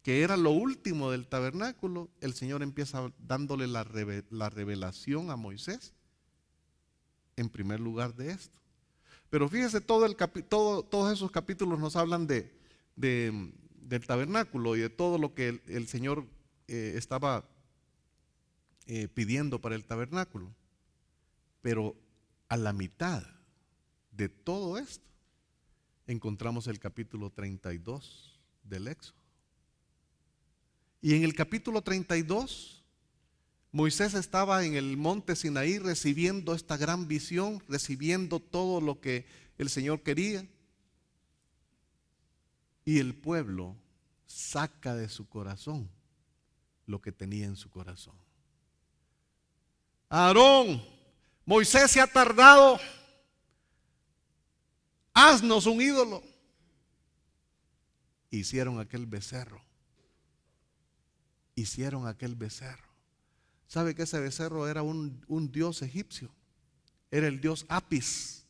que era lo último del tabernáculo. El Señor empieza dándole la revelación a Moisés en primer lugar de esto. Pero fíjese, todos esos capítulos nos hablan del tabernáculo y de todo lo que el Señor estaba pidiendo para el tabernáculo. Pero a la mitad de todo esto encontramos el capítulo 32 del Éxodo. Y en el capítulo 32, Moisés estaba en el monte Sinaí recibiendo esta gran visión, recibiendo todo lo que el Señor quería. Y el pueblo saca de su corazón lo que tenía en su corazón. Aarón, Moisés se ha tardado, haznos un ídolo. Hicieron aquel becerro. ¿Sabe que ese becerro era un dios egipcio? Era el dios Apis,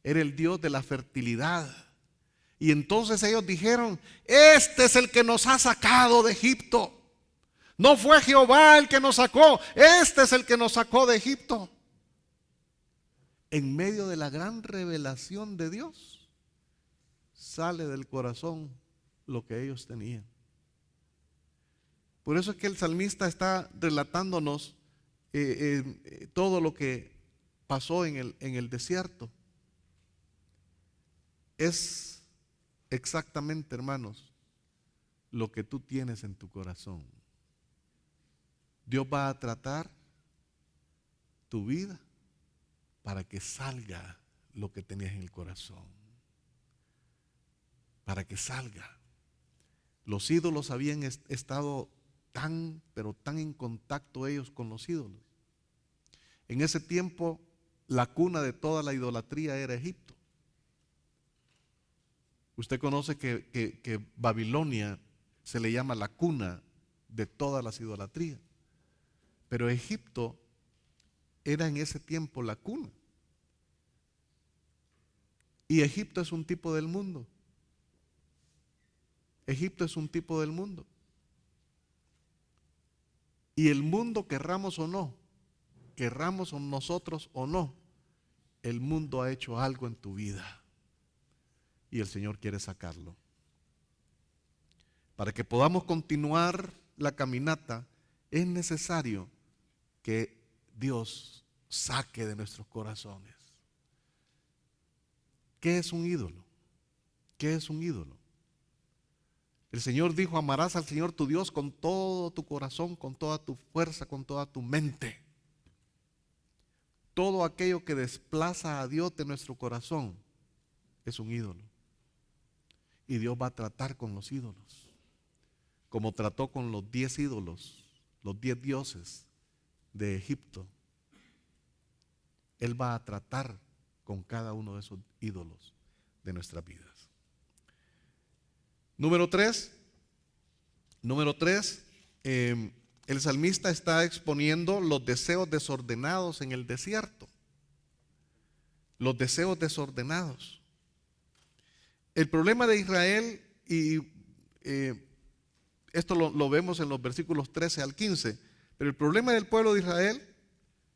era el dios de la fertilidad. Y entonces ellos dijeron: este es el que nos ha sacado de Egipto. No fue Jehová el que nos sacó, este es el que nos sacó de Egipto. En medio de la gran revelación de Dios, sale del corazón lo que ellos tenían. Por eso es que el salmista está relatándonos todo lo que pasó en el desierto. Es exactamente, hermanos, lo que tú tienes en tu corazón. Dios va a tratar tu vida para que salga lo que tenías en el corazón. Para que salga. Los ídolos habían estado pero tan en contacto ellos con los ídolos. En ese tiempo, la cuna de toda la idolatría era Egipto. Usted conoce que Babilonia se le llama la cuna de todas las idolatrías. Pero Egipto era en ese tiempo la cuna. Y Egipto es un tipo del mundo. Egipto es un tipo del mundo. Y el mundo, querramos o no, querramos nosotros o no, el mundo ha hecho algo en tu vida. Y el Señor quiere sacarlo. Para que podamos continuar la caminata, es necesario que Dios saque de nuestros corazones. ¿Qué es un ídolo? ¿Qué es un ídolo? El Señor dijo: amarás al Señor tu Dios con todo tu corazón, con toda tu fuerza, con toda tu mente. Todo aquello que desplaza a Dios de nuestro corazón es un ídolo. Y Dios va a tratar con los ídolos, como trató con los 10 ídolos, los 10 dioses de Egipto. Él va a tratar con cada uno de esos ídolos de nuestras vidas. Número 3, el salmista está exponiendo los deseos desordenados en el desierto. Los deseos desordenados. El problema de Israel, y esto lo vemos en los versículos 13 al 15, pero el problema del pueblo de Israel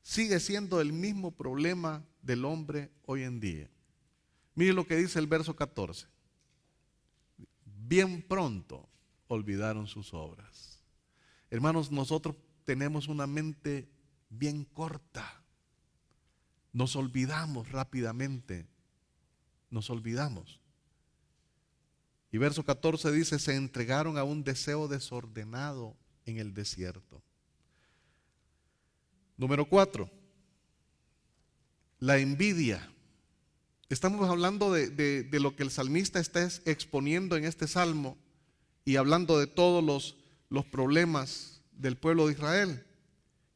sigue siendo el mismo problema del hombre hoy en día. Mire lo que dice el verso 14. Bien pronto olvidaron sus obras. Hermanos, nosotros tenemos una mente bien corta. Nos olvidamos rápidamente. Nos olvidamos. Y verso 14 dice, se entregaron a un deseo desordenado en el desierto. Número 4, la envidia. Estamos hablando de lo que el salmista está exponiendo en este salmo y hablando de todos los problemas del pueblo de Israel.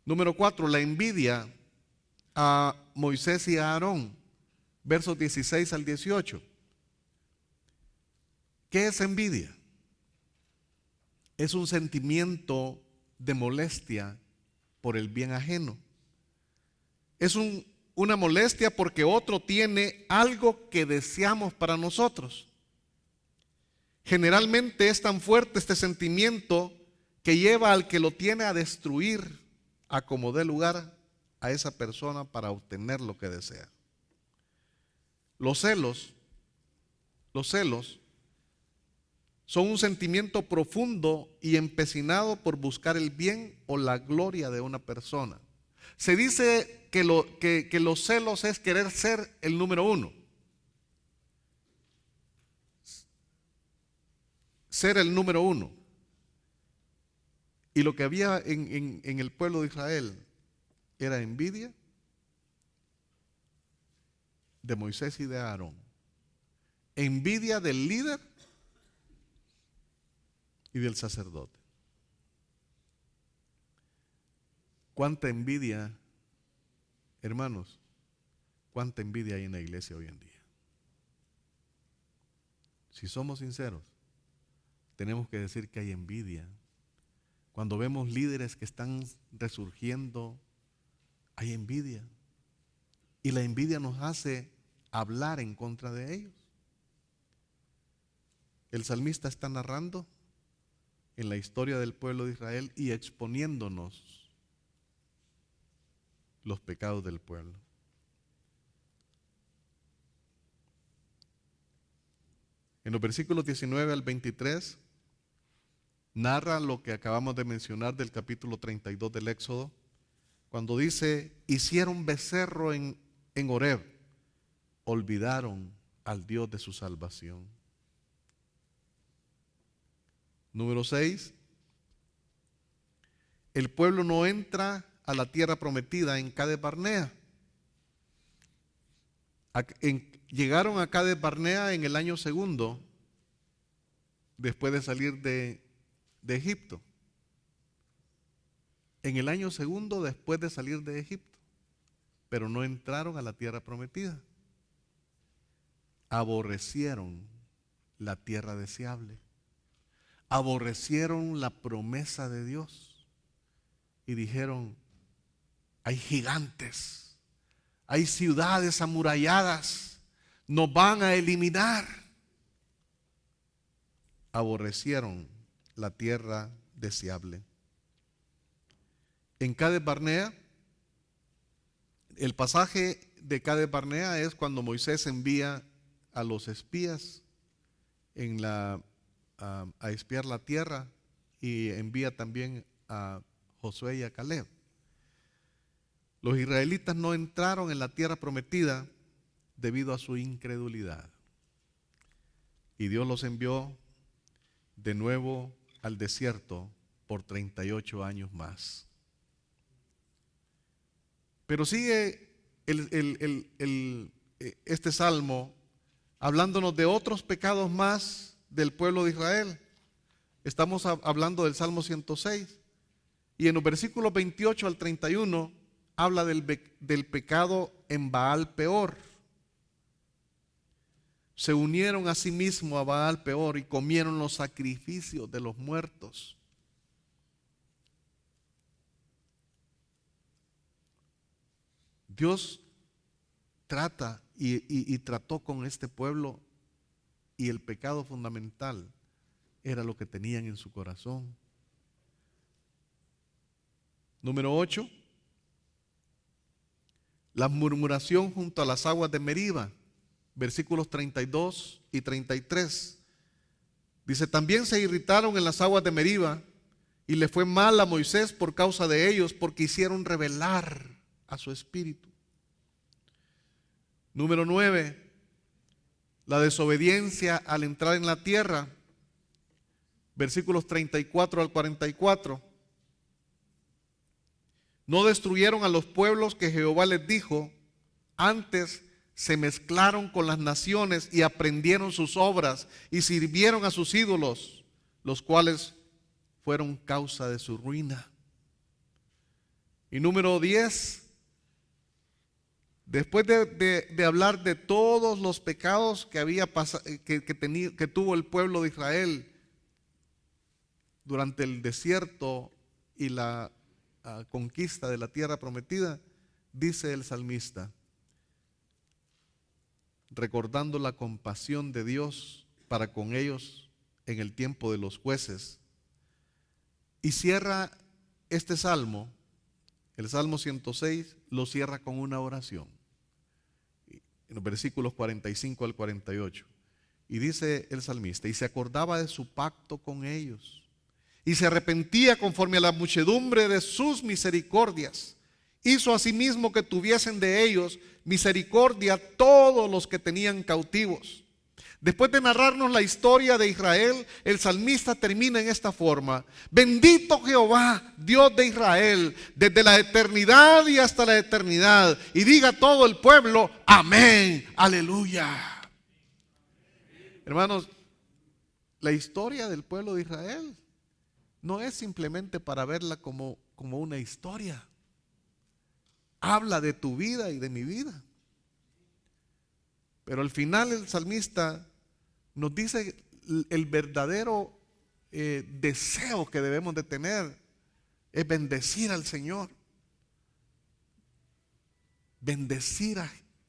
Número 4, la envidia a Moisés y a Aarón, versos 16 al 18. ¿Qué es envidia? Es un sentimiento de molestia por el bien ajeno. Es una molestia porque otro tiene algo que deseamos para nosotros. Generalmente es tan fuerte este sentimiento que lleva al que lo tiene a destruir a como dé lugar a esa persona para obtener lo que desea. Los celos son un sentimiento profundo y empecinado por buscar el bien o la gloria de una persona. Se dice que los celos es querer ser el número uno. Ser el número uno. Y lo que había en el pueblo de Israel era envidia de Moisés y de Aarón. Envidia del líder y del sacerdote. ¿Cuánta envidia, hermanos? ¿Cuánta envidia hay en la iglesia hoy en día? Si somos sinceros, tenemos que decir que hay envidia. Cuando vemos líderes que están resurgiendo, hay envidia. Y la envidia nos hace hablar en contra de ellos. El salmista está narrando en la historia del pueblo de Israel y exponiéndonos los pecados del pueblo. En los versículos 19 al 23 narra lo que acabamos de mencionar del capítulo 32 del Éxodo, cuando dice, hicieron becerro en Horeb, olvidaron al Dios de su salvación. Número 6, el pueblo no entra a la tierra prometida en Cades Barnea. Llegaron a Cades Barnea en el año segundo, después de salir de Egipto. En el año segundo después de salir de Egipto, pero no entraron a la tierra prometida. Aborrecieron la tierra deseable. Aborrecieron la promesa de Dios y dijeron, hay gigantes, hay ciudades amuralladas, nos van a eliminar. Aborrecieron la tierra deseable. En Cades Barnea, el pasaje de Cades Barnea es cuando Moisés envía a los espías a espiar la tierra y envía también a Josué y a Caleb. Los israelitas no entraron en la tierra prometida debido a su incredulidad. Y Dios los envió de nuevo al desierto por 38 años más. Pero sigue este salmo hablándonos de otros pecados más del pueblo de Israel. Estamos hablando del Salmo 106. Y en los versículos 28 al 31 habla del pecado en Baal Peor. Se unieron a sí mismos a Baal Peor y comieron los sacrificios de los muertos. Dios trata y trató con este pueblo, y el pecado fundamental era lo que tenían en su corazón. Número 8, La murmuración junto a las aguas de Meriba, versículos 32 y 33. Dice, también se irritaron en las aguas de Meriba y le fue mal a Moisés por causa de ellos, porque hicieron rebelar a su espíritu. Número 9, la desobediencia al entrar en la tierra, versículos 34 al 44. No destruyeron a los pueblos que Jehová les dijo, antes se mezclaron con las naciones y aprendieron sus obras y sirvieron a sus ídolos, los cuales fueron causa de su ruina. Y número 10, después de hablar de todos los pecados que había que tuvo el pueblo de Israel durante el desierto y la conquista de la tierra prometida, dice el salmista, recordando la compasión de Dios para con ellos en el tiempo de los jueces, y cierra este salmo, el Salmo 106, lo cierra con una oración, en los versículos 45 al 48, y dice el salmista, y se acordaba de su pacto con ellos, y se arrepentía conforme a la muchedumbre de sus misericordias. Hizo asimismo que tuviesen de ellos misericordia todos los que tenían cautivos. Después de narrarnos la historia de Israel, el salmista termina en esta forma: bendito Jehová, Dios de Israel, desde la eternidad y hasta la eternidad. Y diga todo el pueblo, amén, aleluya. Hermanos, la historia del pueblo de Israel no es simplemente para verla como una historia. Habla de tu vida y de mi vida. Pero al final el salmista nos dice el verdadero deseo que debemos de tener es bendecir al Señor. Bendecir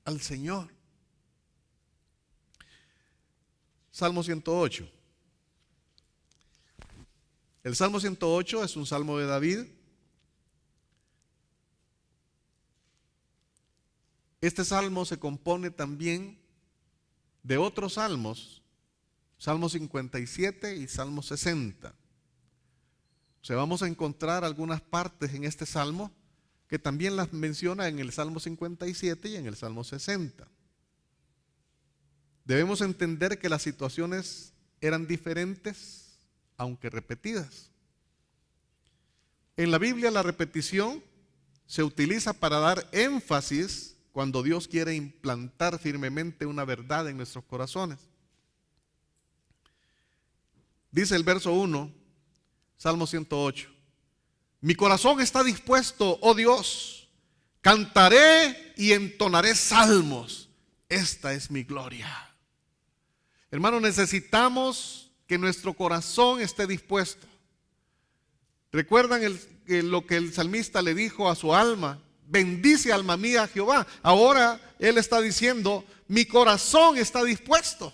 al Señor. Salmo 108. El Salmo 108 es un salmo de David. Este salmo se compone también de otros salmos, Salmo 57 y Salmo 60. O sea, vamos a encontrar algunas partes en este salmo que también las menciona en el Salmo 57 y en el Salmo 60. Debemos entender que las situaciones eran diferentes, aunque repetidas. En la Biblia la repetición se utiliza para dar énfasis cuando Dios quiere implantar firmemente una verdad en nuestros corazones. Dice el verso 1, Salmo 108, mi corazón está dispuesto, oh Dios, cantaré y entonaré salmos, esta es mi gloria. Hermanos, necesitamos que nuestro corazón esté dispuesto. ¿Recuerdan lo que el salmista le dijo a su alma? Bendice alma mía a Jehová. Ahora él está diciendo, mi corazón está dispuesto.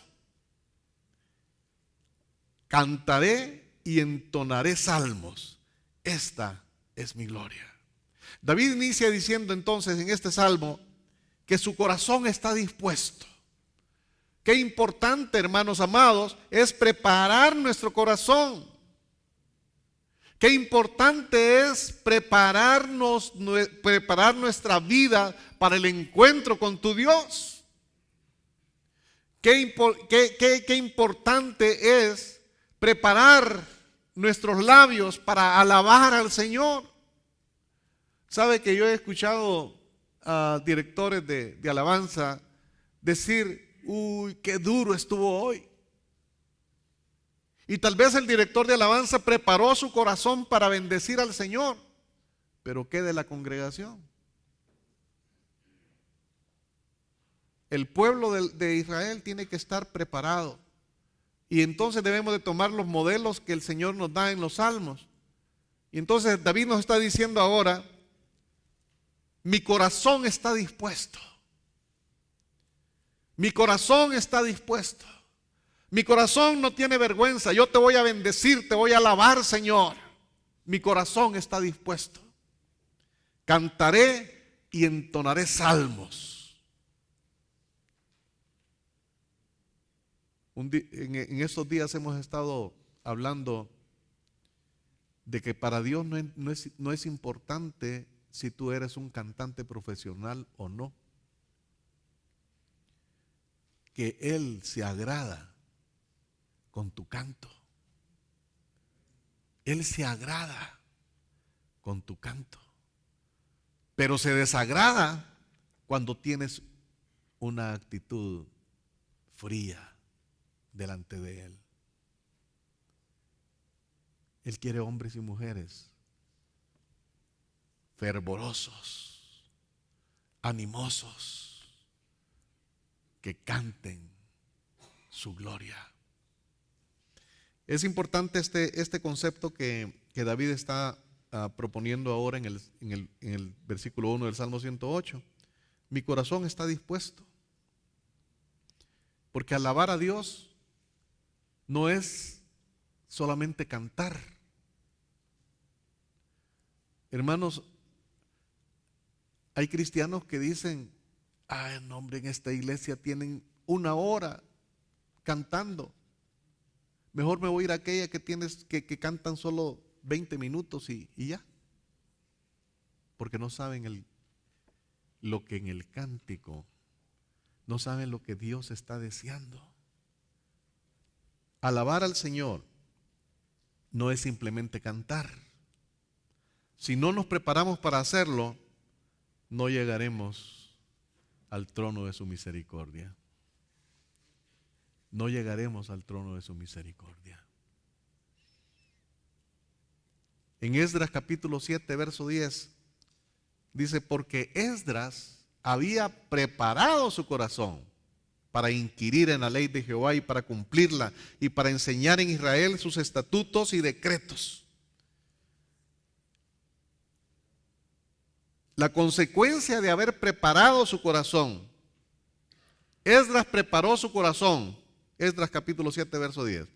Cantaré y entonaré salmos. Esta es mi gloria. David inicia diciendo entonces en este salmo que su corazón está dispuesto. Qué importante, hermanos amados, es preparar nuestro corazón. Qué importante es preparar nuestra vida para el encuentro con tu Dios. Qué importante es preparar nuestros labios para alabar al Señor. Sabe que yo he escuchado a directores de alabanza decir, uy, qué duro estuvo hoy. Y tal vez el director de alabanza preparó su corazón para bendecir al Señor, pero ¿qué de la congregación? El pueblo de Israel tiene que estar preparado. Y entonces debemos de tomar los modelos que el Señor nos da en los salmos. Y entonces David nos está diciendo ahora, mi corazón está dispuesto. Mi corazón está dispuesto. Mi corazón no tiene vergüenza. Yo te voy a bendecir, te voy a alabar, Señor. Mi corazón está dispuesto. Cantaré y entonaré salmos. En estos días hemos estado hablando de que para Dios no es importante si tú eres un cantante profesional o no. Que Él se agrada con tu canto. Él se agrada con tu canto. Pero se desagrada cuando tienes una actitud fría delante de Él. Él quiere hombres y mujeres fervorosos, animosos, que canten su gloria. Es importante este concepto que David está proponiendo ahora en el versículo 1 del Salmo 108. Mi corazón está dispuesto, porque alabar a Dios no es solamente cantar. Hermanos, hay cristianos que dicen: ay, no, hombre, en esta iglesia tienen 1 hora cantando. Mejor me voy a ir a aquella que cantan solo 20 minutos y ya. Porque no saben lo que en el cántico, no saben lo que Dios está deseando. Alabar al Señor no es simplemente cantar. Si no nos preparamos para hacerlo, no llegaremos al trono de su misericordia. No llegaremos al trono de su misericordia. En Esdras capítulo 7, verso 10, dice: porque Esdras había preparado su corazón para inquirir en la ley de Jehová y para cumplirla, y para enseñar en Israel sus estatutos y decretos. La consecuencia de haber preparado su corazón, Esdras preparó su corazón. Esdras capítulo 7, verso 10.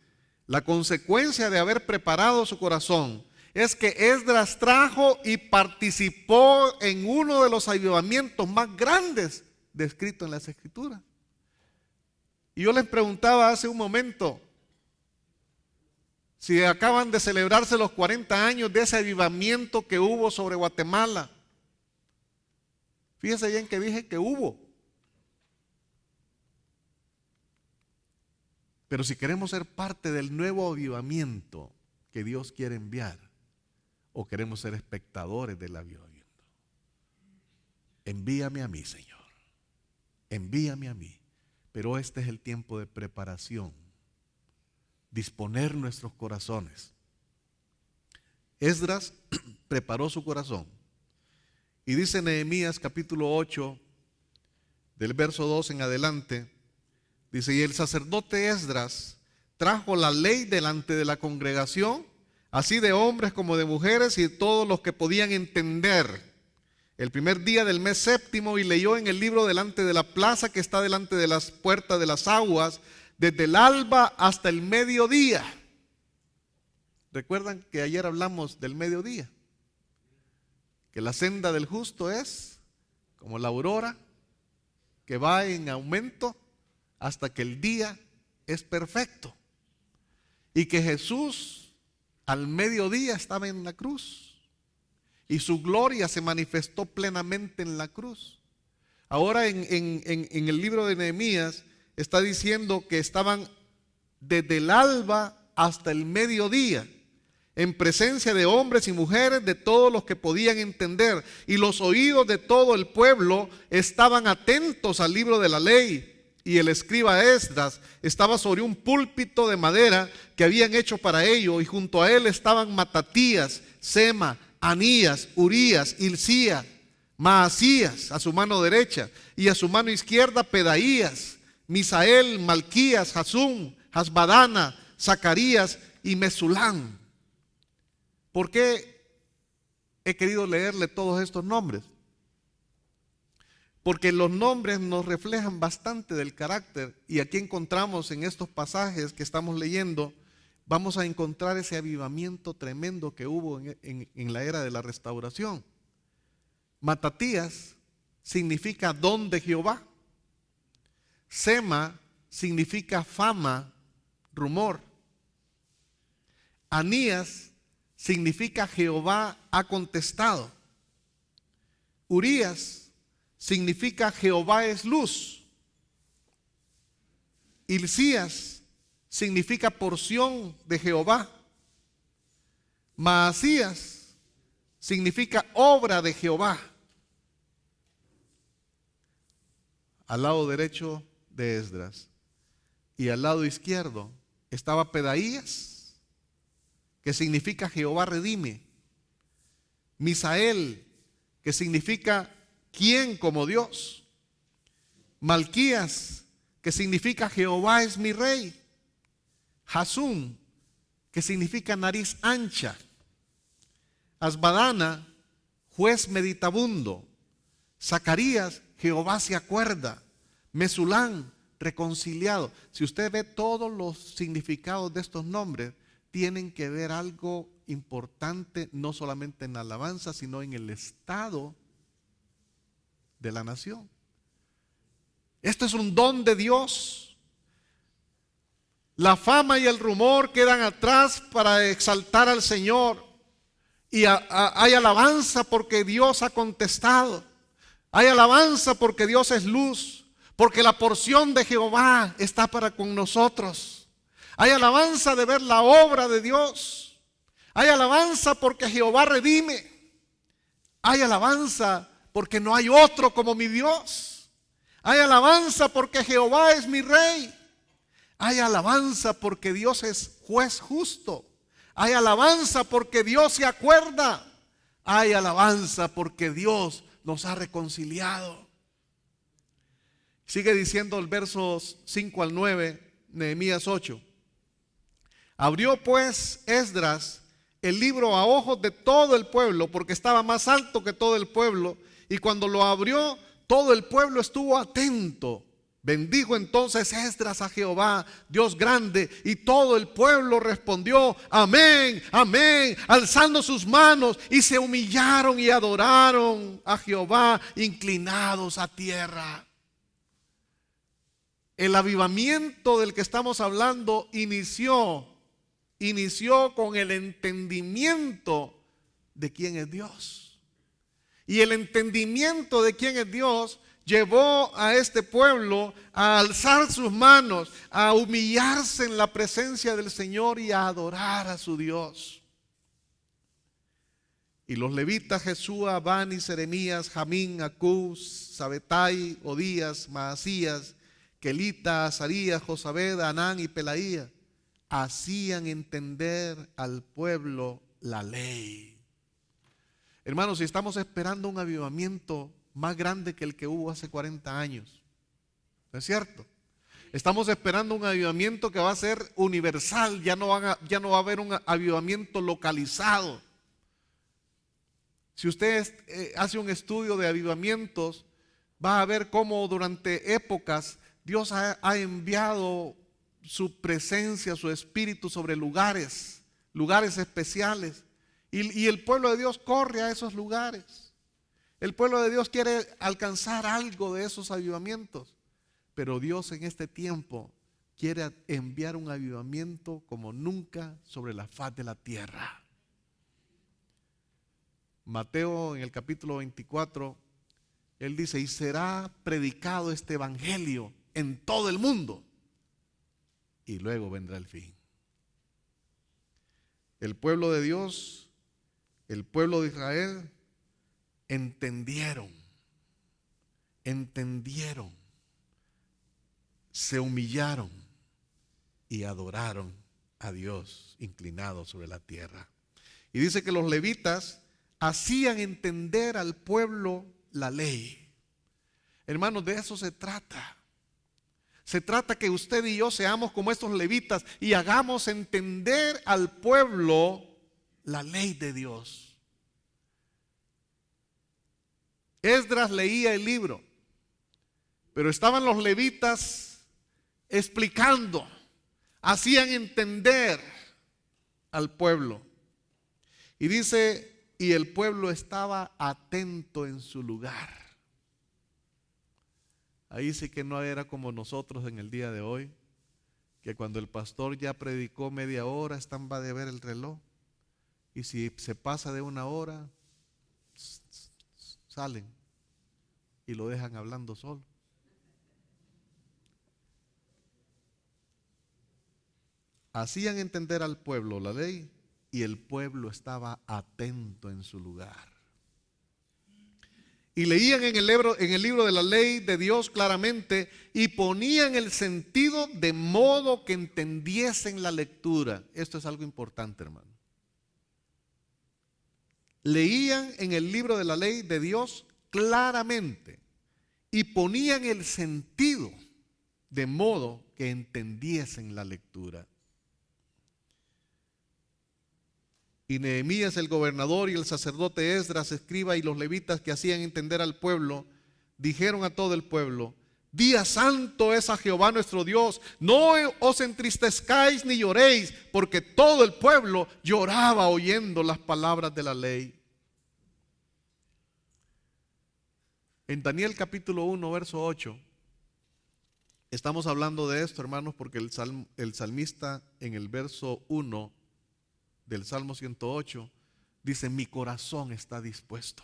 La consecuencia de haber preparado su corazón es que Esdras trajo y participó en uno de los avivamientos más grandes descritos en las Escrituras. Y yo les preguntaba hace un momento si acaban de celebrarse los 40 años de ese avivamiento que hubo sobre Guatemala. Fíjense bien que dije que hubo. Pero si queremos ser parte del nuevo avivamiento que Dios quiere enviar, o queremos ser espectadores del avivamiento, envíame a mí, Señor. Envíame a mí. Pero este es el tiempo de preparación. Disponer nuestros corazones. Esdras preparó su corazón. Y dice Nehemías capítulo 8, del verso 2 en adelante, dice: y el sacerdote Esdras trajo la ley delante de la congregación, así de hombres como de mujeres y de todos los que podían entender, el primer día del mes séptimo, y leyó en el libro delante de la plaza que está delante de las puertas de las aguas, desde el alba hasta el mediodía. ¿Recuerdan que ayer hablamos del mediodía? Que la senda del justo es como la aurora, que va en aumento hasta que el día es perfecto. Y que Jesús al mediodía estaba en la cruz. Y su gloria se manifestó plenamente en la cruz. Ahora en el libro de Nehemías está diciendo que estaban desde el alba hasta el mediodía, en presencia de hombres y mujeres, de todos los que podían entender. Y los oídos de todo el pueblo estaban atentos al libro de la ley. Y el escriba Esdras estaba sobre un púlpito de madera que habían hecho para ello, y junto a él estaban Matatías, Sema, Anías, Urías, Hilcía, Maasías a su mano derecha, y a su mano izquierda Pedaías, Misael, Malquías, Hasum, Hasbadana, Zacarías y Mesulán. ¿Por qué he querido leerle todos estos nombres? Porque los nombres nos reflejan bastante del carácter, y aquí encontramos en estos pasajes que estamos leyendo, vamos a encontrar ese avivamiento tremendo que hubo en la era de la restauración. Matatías significa don de Jehová. Sema significa fama, rumor. Anías significa Jehová ha contestado. Urías significa Jehová es luz. Hilcías significa porción de Jehová. Maasías significa obra de Jehová. Al lado derecho de Esdras y al lado izquierdo estaba Pedaías, que significa Jehová redime. Misael, que significa ¿quién como Dios? Malquías, que significa Jehová es mi rey. Hasum, que significa nariz ancha. Asbadana, juez meditabundo. Zacarías, Jehová se acuerda. Mesulán, reconciliado. Si usted ve todos los significados de estos nombres, tienen que ver algo importante, no solamente en la alabanza, sino en el estado de la nación. Esto es un don de Dios. La fama y el rumor quedan atrás para exaltar al Señor. Y hay alabanza porque Dios ha contestado. Hay alabanza porque Dios es luz. Porque la porción de Jehová está para con nosotros. Hay alabanza de ver la obra de Dios. Hay alabanza porque Jehová redime. Hay alabanza porque no hay otro como mi Dios. Hay alabanza porque Jehová es mi rey. Hay alabanza porque Dios es juez justo. Hay alabanza porque Dios se acuerda. Hay alabanza porque Dios nos ha reconciliado. Sigue diciendo el versos 5 al 9, Nehemías 8. Abrió pues Esdras el libro a ojos de todo el pueblo, porque estaba más alto que todo el pueblo, y cuando lo abrió, todo el pueblo estuvo atento. Bendijo entonces Esdras a Jehová, Dios grande, y todo el pueblo respondió, amén, amén, alzando sus manos, y se humillaron y adoraron a Jehová, inclinados a tierra. El avivamiento del que estamos hablando inició con el entendimiento de quién es Dios. Y el entendimiento de quién es Dios llevó a este pueblo a alzar sus manos, a humillarse en la presencia del Señor y a adorar a su Dios. Y los levitas Jesúa, Bani, Seremías, Jamín, Acús, Sabetai, Odías, Maasías, Kelita, Azarías, Josabed, Anán y Pelaía hacían entender al pueblo la ley. Hermanos, si estamos esperando un avivamiento más grande que el que hubo hace 40 años, ¿no es cierto? Estamos esperando un avivamiento que va a ser universal, ya no va a haber un avivamiento localizado. Si usted hace un estudio de avivamientos, va a ver cómo durante épocas Dios ha enviado su presencia, su espíritu sobre lugares especiales. Y el pueblo de Dios corre a esos lugares. El pueblo de Dios quiere alcanzar algo de esos avivamientos. Pero Dios en este tiempo quiere enviar un avivamiento como nunca sobre la faz de la tierra. Mateo en el capítulo 24, él dice, y será predicado este evangelio en todo el mundo. Y luego vendrá el fin. El pueblo de Dios, el pueblo de Israel, entendieron, se humillaron y adoraron a Dios inclinados sobre la tierra. Y dice que los levitas hacían entender al pueblo la ley. Hermanos, de eso se trata. Se trata que usted y yo seamos como estos levitas y hagamos entender al pueblo la ley de Dios. Esdras leía el libro, pero estaban los levitas explicando, hacían entender al pueblo. Y dice, y el pueblo estaba atento en su lugar. Ahí sí que no era como nosotros en el día de hoy, que cuando el pastor ya predicó media hora, están va de ver el reloj. Y si se pasa de una hora, salen y lo dejan hablando solo. Hacían entender al pueblo la ley y el pueblo estaba atento en su lugar. Y leían en el libro de la ley de Dios claramente y ponían el sentido de modo que entendiesen la lectura. Esto es algo importante, hermano. Leían en el libro de la ley de Dios claramente y ponían el sentido de modo que entendiesen la lectura. Y Nehemías el gobernador y el sacerdote Esdras escriba y los levitas que hacían entender al pueblo, dijeron a todo el pueblo: día santo es a Jehová nuestro Dios, no os entristezcáis ni lloréis, porque todo el pueblo lloraba oyendo las palabras de la ley. En Daniel capítulo 1, verso 8, estamos hablando de esto, hermanos, porque el salmista en el verso 1 del Salmo 108 dice: mi corazón está dispuesto.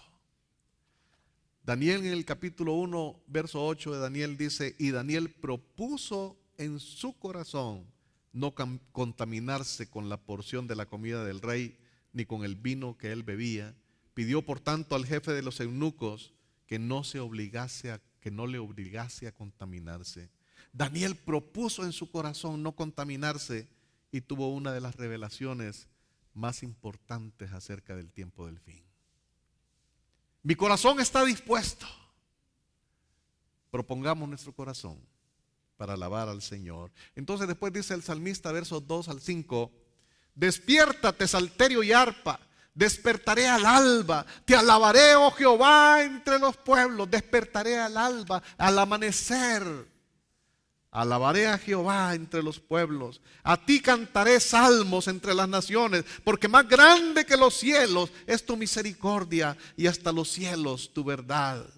Daniel en el capítulo 1 verso 8 de Daniel dice: y Daniel propuso en su corazón no contaminarse con la porción de la comida del rey ni con el vino que él bebía. Pidió por tanto al jefe de los eunucos que no le obligase a contaminarse. Daniel propuso en su corazón no contaminarse y tuvo una de las revelaciones más importantes acerca del tiempo del fin. Mi corazón está dispuesto. Propongamos nuestro corazón para alabar al Señor. Entonces después dice el salmista, versos 2 al 5: despiértate, salterio y arpa, despertaré al alba, te alabaré, oh Jehová, entre los pueblos, despertaré al alba, al amanecer. Alabaré a Jehová entre los pueblos, a ti cantaré salmos entre las naciones, porque más grande que los cielos es tu misericordia y hasta los cielos tu verdad.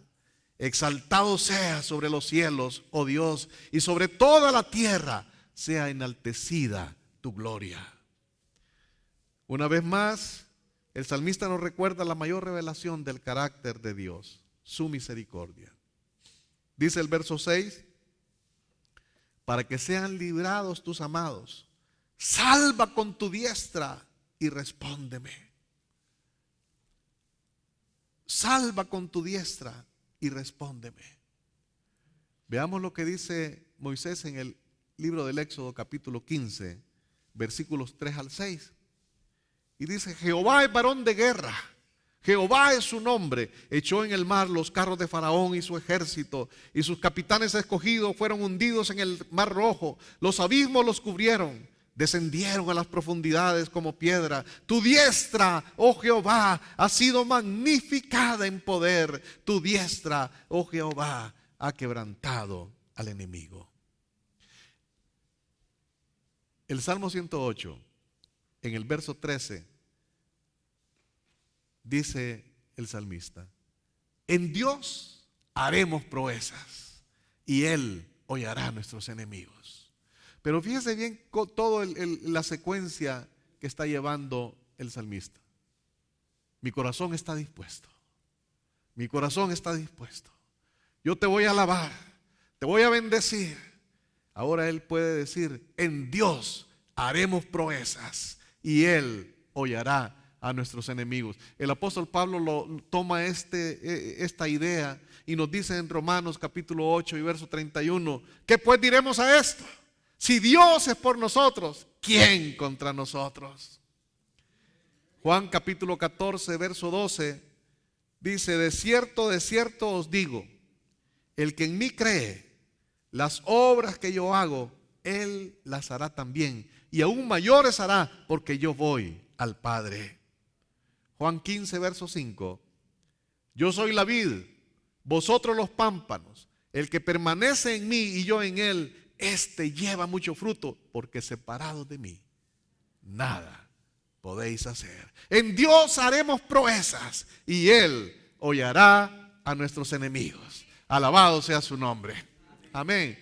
Exaltado sea sobre los cielos, oh Dios, y sobre toda la tierra sea enaltecida tu gloria. Una vez más, el salmista nos recuerda la mayor revelación del carácter de Dios, su misericordia. Dice el verso 6: para que sean librados tus amados, salva con tu diestra y respóndeme. Salva con tu diestra y respóndeme. Veamos lo que dice Moisés en el libro del Éxodo capítulo 15, versículos 3 al 6. Y dice: Jehová es varón de guerra, Jehová es su nombre, echó en el mar los carros de Faraón y su ejército, y sus capitanes escogidos fueron hundidos en el mar rojo, los abismos los cubrieron, descendieron a las profundidades como piedra. Tu diestra, oh Jehová, ha sido magnificada en poder, tu diestra, oh Jehová, ha quebrantado al enemigo. El Salmo 108, en el verso 13, dice el salmista: en Dios haremos proezas y Él hollará a nuestros enemigos. Pero fíjese bien toda la secuencia que está llevando el salmista. Mi corazón está dispuesto. Mi corazón está dispuesto. Yo te voy a alabar, te voy a bendecir. Ahora él puede decir: en Dios haremos proezas y Él hollará a nuestros enemigos. El apóstol Pablo toma esta idea y nos dice en Romanos capítulo 8 y verso 31: ¿qué pues diremos a esto? Si Dios es por nosotros, ¿quién contra nosotros? Juan capítulo 14 verso 12 dice: de cierto os digo, el que en mí cree, las obras que yo hago, él las hará también, y aún mayores hará, porque yo voy al Padre. Juan 15 verso 5: yo soy la vid, vosotros los pámpanos. El que permanece en mí y yo en él, éste lleva mucho fruto, porque separados de mí nada podéis hacer. En Dios haremos proezas y Él hollará a nuestros enemigos. Alabado sea su nombre. Amén.